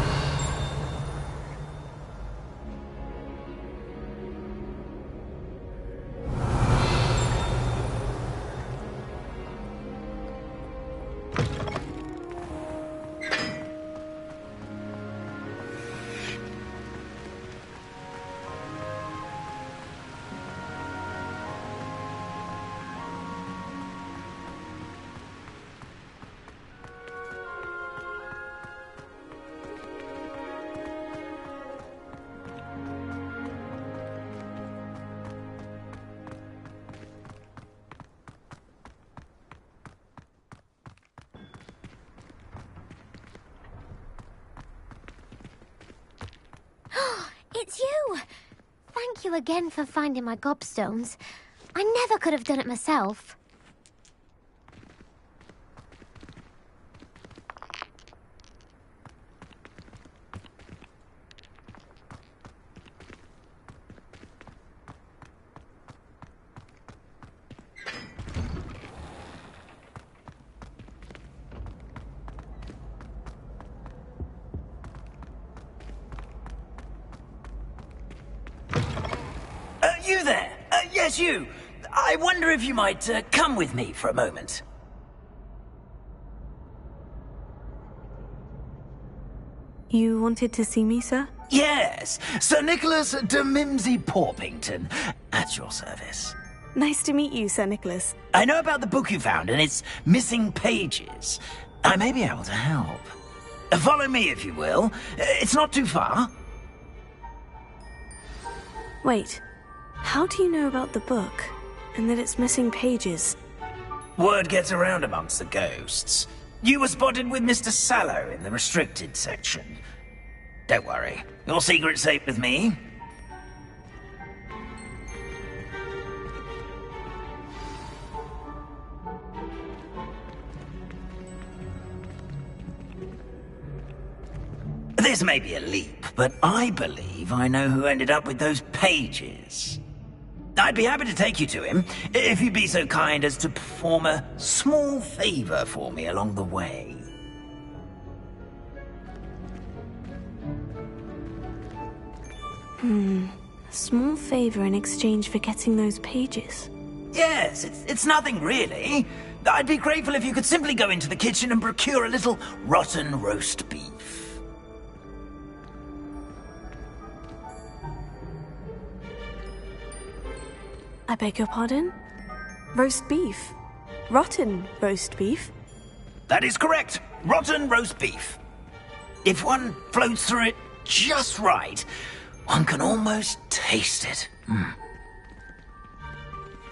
It's you! Thank you again for finding my gobstones. I never could have done it myself. You there? Yes, you. I wonder if you might come with me for a moment. You wanted to see me, sir? Yes, Sir Nicholas de Mimsy Porpington, at your service. Nice to meet you, Sir Nicholas. I know about the book you found and its missing pages. I may be able to help. Follow me, if you will. It's not too far. Wait. How do you know about the book, and that it's missing pages? Word gets around amongst the ghosts. You were spotted with Mr. Sallow in the restricted section. Don't worry, your secret's safe with me. This may be a leap, but I believe I know who ended up with those pages. I'd be happy to take you to him, if you'd be so kind as to perform a small favor for me along the way. Small favor in exchange for getting those pages. Yes, it's nothing really. I'd be grateful if you could simply go into the kitchen and procure a little rotten roast beef. I beg your pardon? Roast beef? Rotten roast beef? That is correct. Rotten roast beef. If one floats through it just right, one can almost taste it.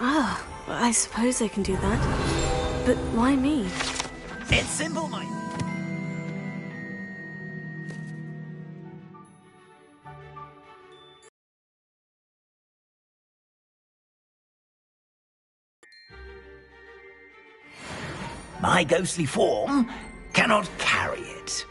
Ah, I suppose I can do that. But why me? It's simple, my... My ghostly form cannot carry it.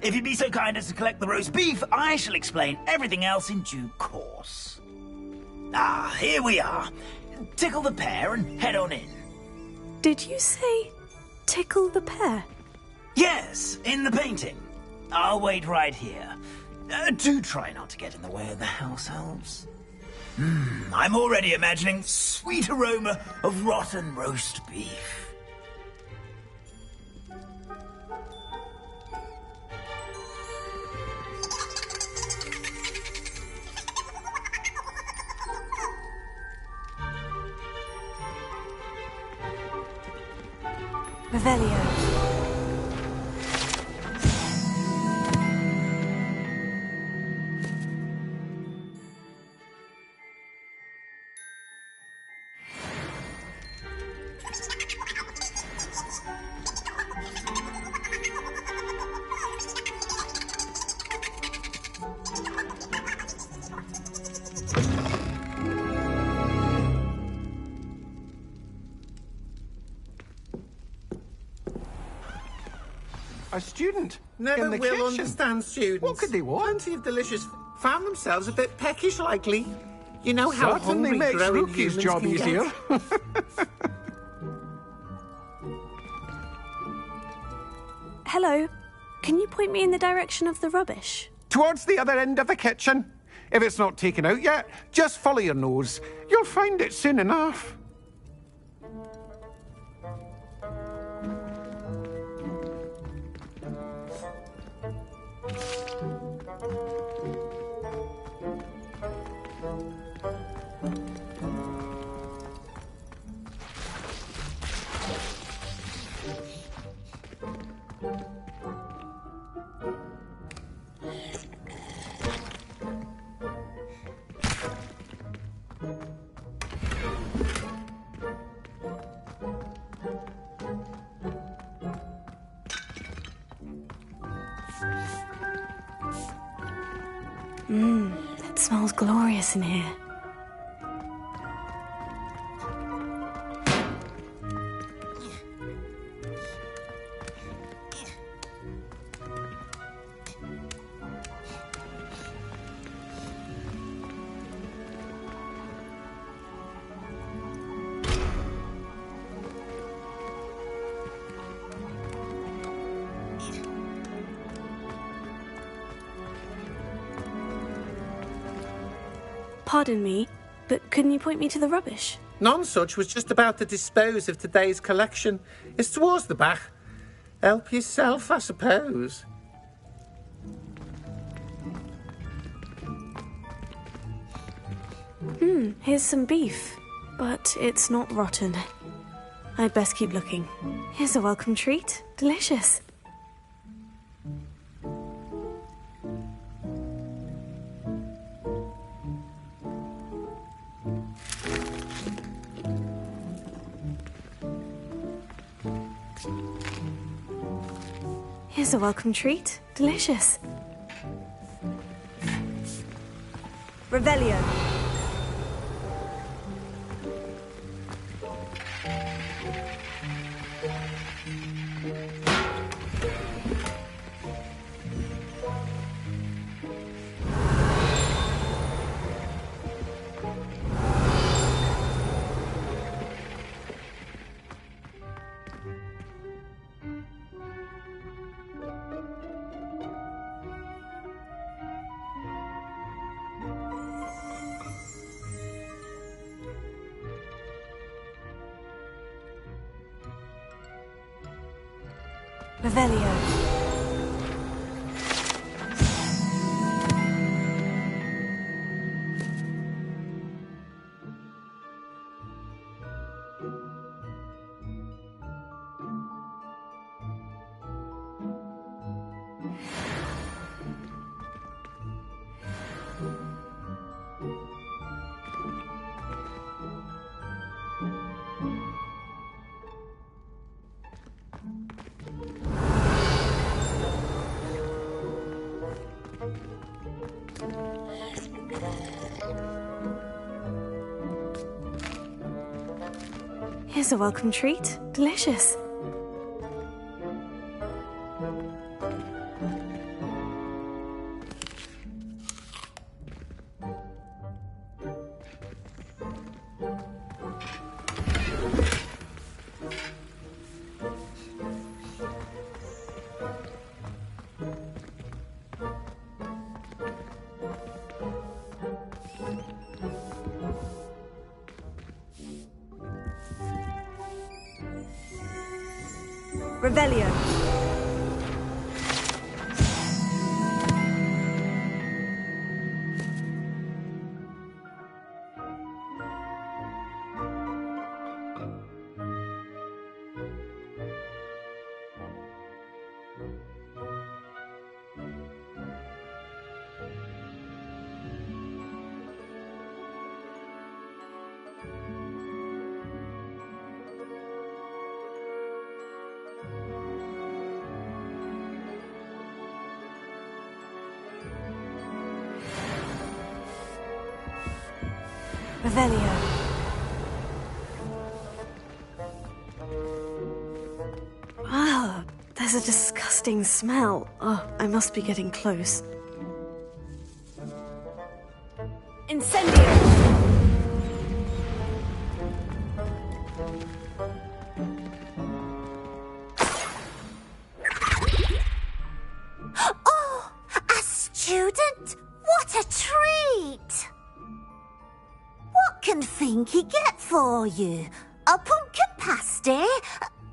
If you'd be so kind as to collect the roast beef, I shall explain everything else in due course. Ah, here we are. Tickle the pear and head on in. Did you say tickle the pear? Yes, in the painting. I'll wait right here. Do try not to get in the way of the house elves. I'm already imagining sweet aroma of rotten roast beef. Revelio. A student Never in the will kitchen. understand students. What could they want? Plenty of delicious. Found themselves a bit peckish, likely. You know how Certainly hungry makes growing Rookie's humans job can easier. get. Hello. Can you point me in the direction of the rubbish? Towards the other end of the kitchen. If it's not taken out yet, just follow your nose. You'll find it soon enough. It smells glorious in here. Pardon me, but couldn't you point me to the rubbish? Nonsuch was just about to dispose of today's collection. It's towards the back. Help yourself, I suppose. Here's some beef, but it's not rotten. I'd best keep looking. Here's a welcome treat. Delicious. Here's a welcome treat. Delicious. Revelio. Revelio. Here's a welcome treat. Delicious. Revelio. Revelio. Ah, there's a disgusting smell. Oh, I must be getting close. Incendio. Oh, a student? What a treat! What can Finky get for you? A pumpkin pasty?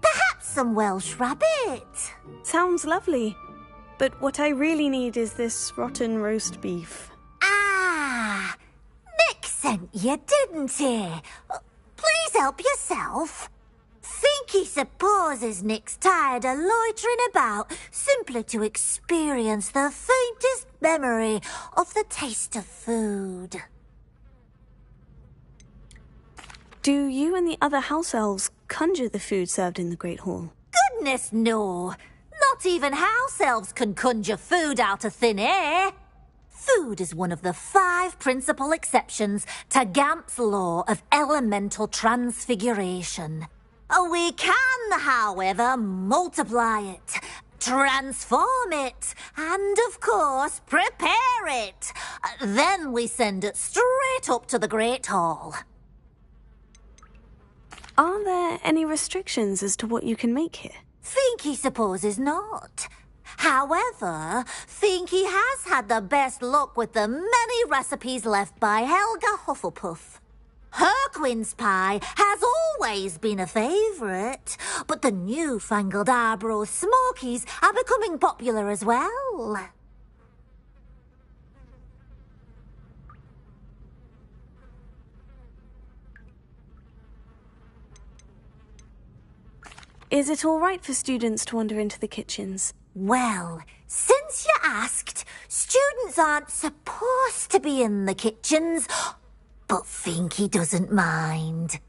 Perhaps some Welsh rabbit? Sounds lovely. But what I really need is this rotten roast beef. Ah, Nick sent you, didn't he? Please help yourself. Finky supposes Nick's tired of loitering about simply to experience the faintest memory of the taste of food. Do you and the other house elves conjure the food served in the Great Hall? Goodness, no. Not even house elves can conjure food out of thin air. Food is one of the 5 principal exceptions to Gamp's law of elemental transfiguration. We can, however, multiply it, transform it, and, of course, prepare it. Then we send it straight up to the Great Hall. Are there any restrictions as to what you can make here? Finky supposes not. However, Finky has had the best luck with the many recipes left by Helga Hufflepuff. Her quince pie has always been a favourite, but the newfangled Arbroath Smokies are becoming popular as well. Is it all right for students to wander into the kitchens? Well, since you asked, students aren't supposed to be in the kitchens, but Finky doesn't mind.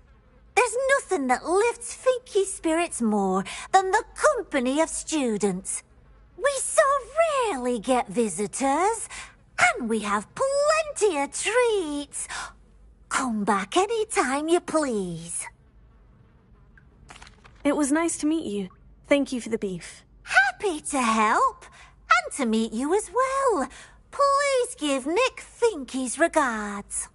There's nothing that lifts Finky's spirits more than the company of students. We so rarely get visitors, and we have plenty of treats. Come back any time you please. It was nice to meet you. Thank you for the beef. Happy to help, and to meet you as well. Please give Nick Finky's regards.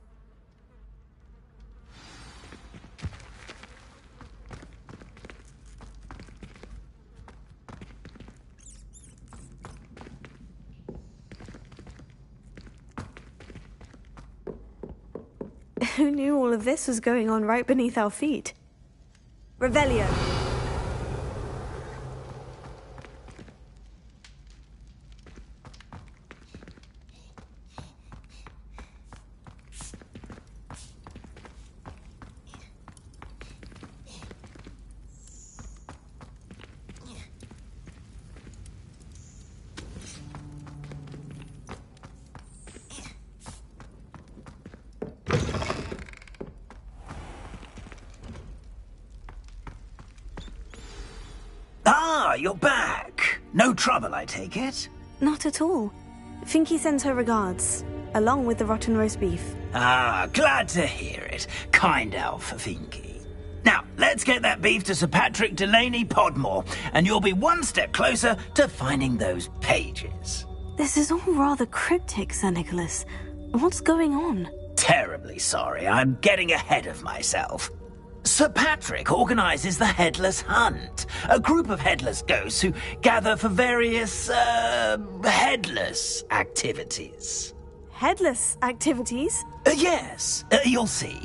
Who knew all of this was going on right beneath our feet? Revelio. Ah, you're back. No trouble, I take it? Not at all. Finky sends her regards, along with the rotten roast beef. Ah, glad to hear it. Kind elf for Finky. Now, let's get that beef to Sir Patrick Delaney Podmore, and you'll be one step closer to finding those pages. This is all rather cryptic, Sir Nicholas. What's going on? Terribly sorry, I'm getting ahead of myself. Sir Patrick organises the Headless Hunt, a group of headless ghosts who gather for various, headless activities. headless activities. Yes, you'll see.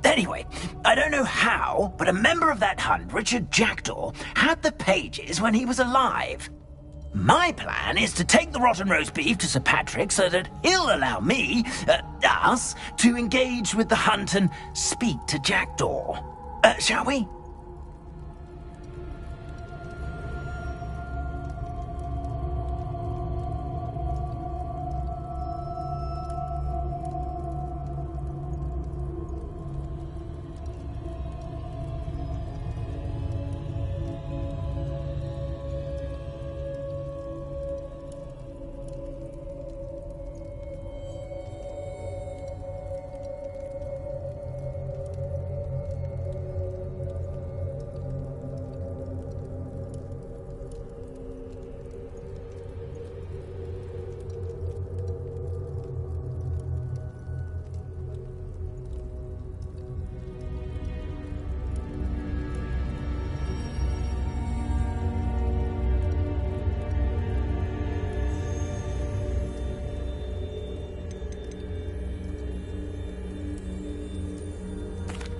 Anyway, I don't know how, but a member of that hunt, Richard Jackdaw, had the pages when he was alive. My plan is to take the rotten roast beef to Sir Patrick so that he'll allow me, us, to engage with the hunt and speak to Jackdaw. Shall we?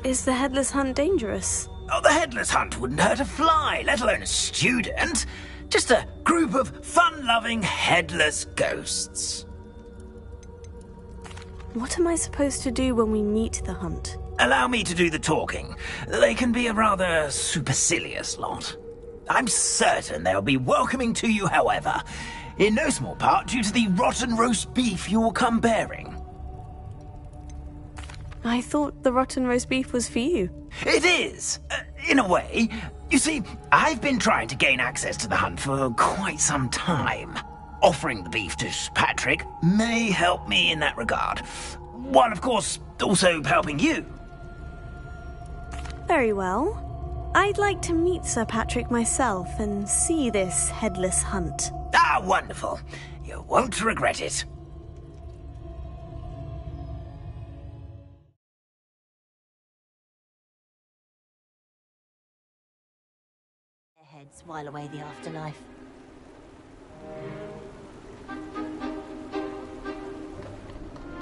Is the headless hunt dangerous? Oh, the headless hunt wouldn't hurt a fly, let alone a student. Just a group of fun-loving headless ghosts. What am I supposed to do when we meet the hunt? Allow me to do the talking. They can be a rather supercilious lot. I'm certain they'll be welcoming to you, however, in no small part due to the rotten roast beef you will come bearing. I thought the rotten roast beef was for you. It is, in a way. You see, I've been trying to gain access to the hunt for quite some time. Offering the beef to Patrick may help me in that regard. While, of course, also helping you. Very well. I'd like to meet Sir Patrick myself and see this headless hunt. Ah, wonderful. You won't regret it. Heads while away the afterlife.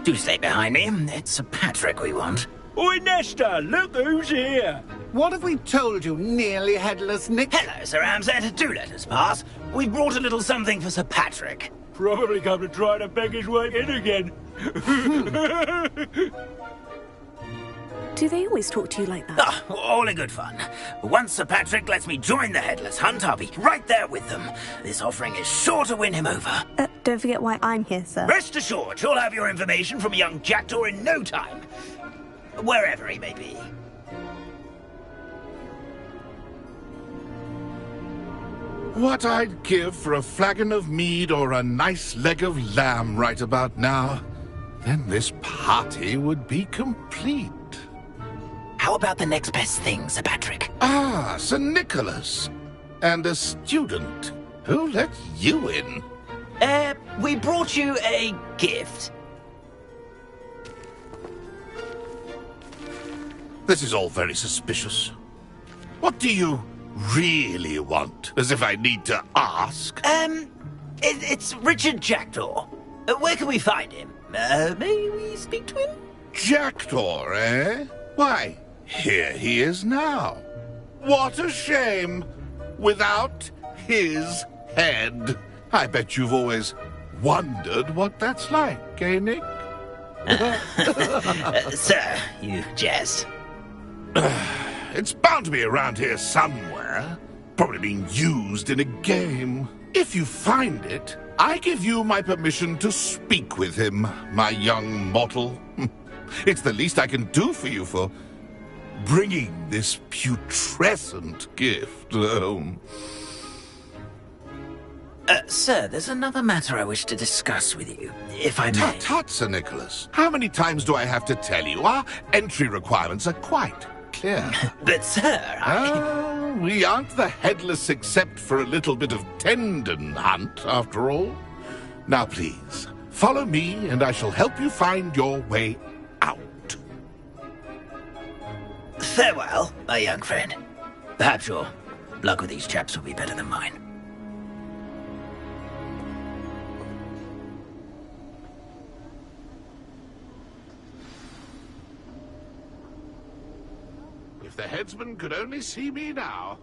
Do stay behind me. It's Sir Patrick we want. Oi, Nesta, look who's here. What have we told you, nearly headless Nick? Hello, Sir Ramsett. Do let us pass. We brought a little something for Sir Patrick. Probably come to try to beg his way in again. Do they always talk to you like that? Ah, all in good fun. Once Sir Patrick lets me join the headless hunt, I'll be right there with them. This offering is sure to win him over. Don't forget why I'm here, sir. Rest assured, you'll have your information from young Jackdaw in no time. Wherever he may be. What I'd give for a flagon of mead or a nice leg of lamb right about now. Then this party would be complete. How about the next best thing, Sir Patrick? Ah, Sir Nicholas. And a student. Who let you in? We brought you a gift. This is all very suspicious. What do you really want? As if I need to ask. It's Richard Jackdaw. Where can we find him? May we speak to him? Jackdaw, eh? Why, here he is now. What a shame. Without his head. I bet you've always wondered what that's like, eh, Nick? Sir, you jest. It's bound to be around here somewhere. Probably being used in a game. If you find it, I give you my permission to speak with him, my young mortal. It's the least I can do for you for bringing this putrescent gift home. Sir, there's another matter I wish to discuss with you, if I may. Tut, tut, Sir Nicholas. How many times do I have to tell you? Our entry requirements are quite clear. But, sir, we aren't the headless except for a little bit of tendon hunt, after all. Now, please, follow me, and I shall help you find your way out. Farewell, my young friend. Perhaps your luck with these chaps will be better than mine. If the headsman could only see me now.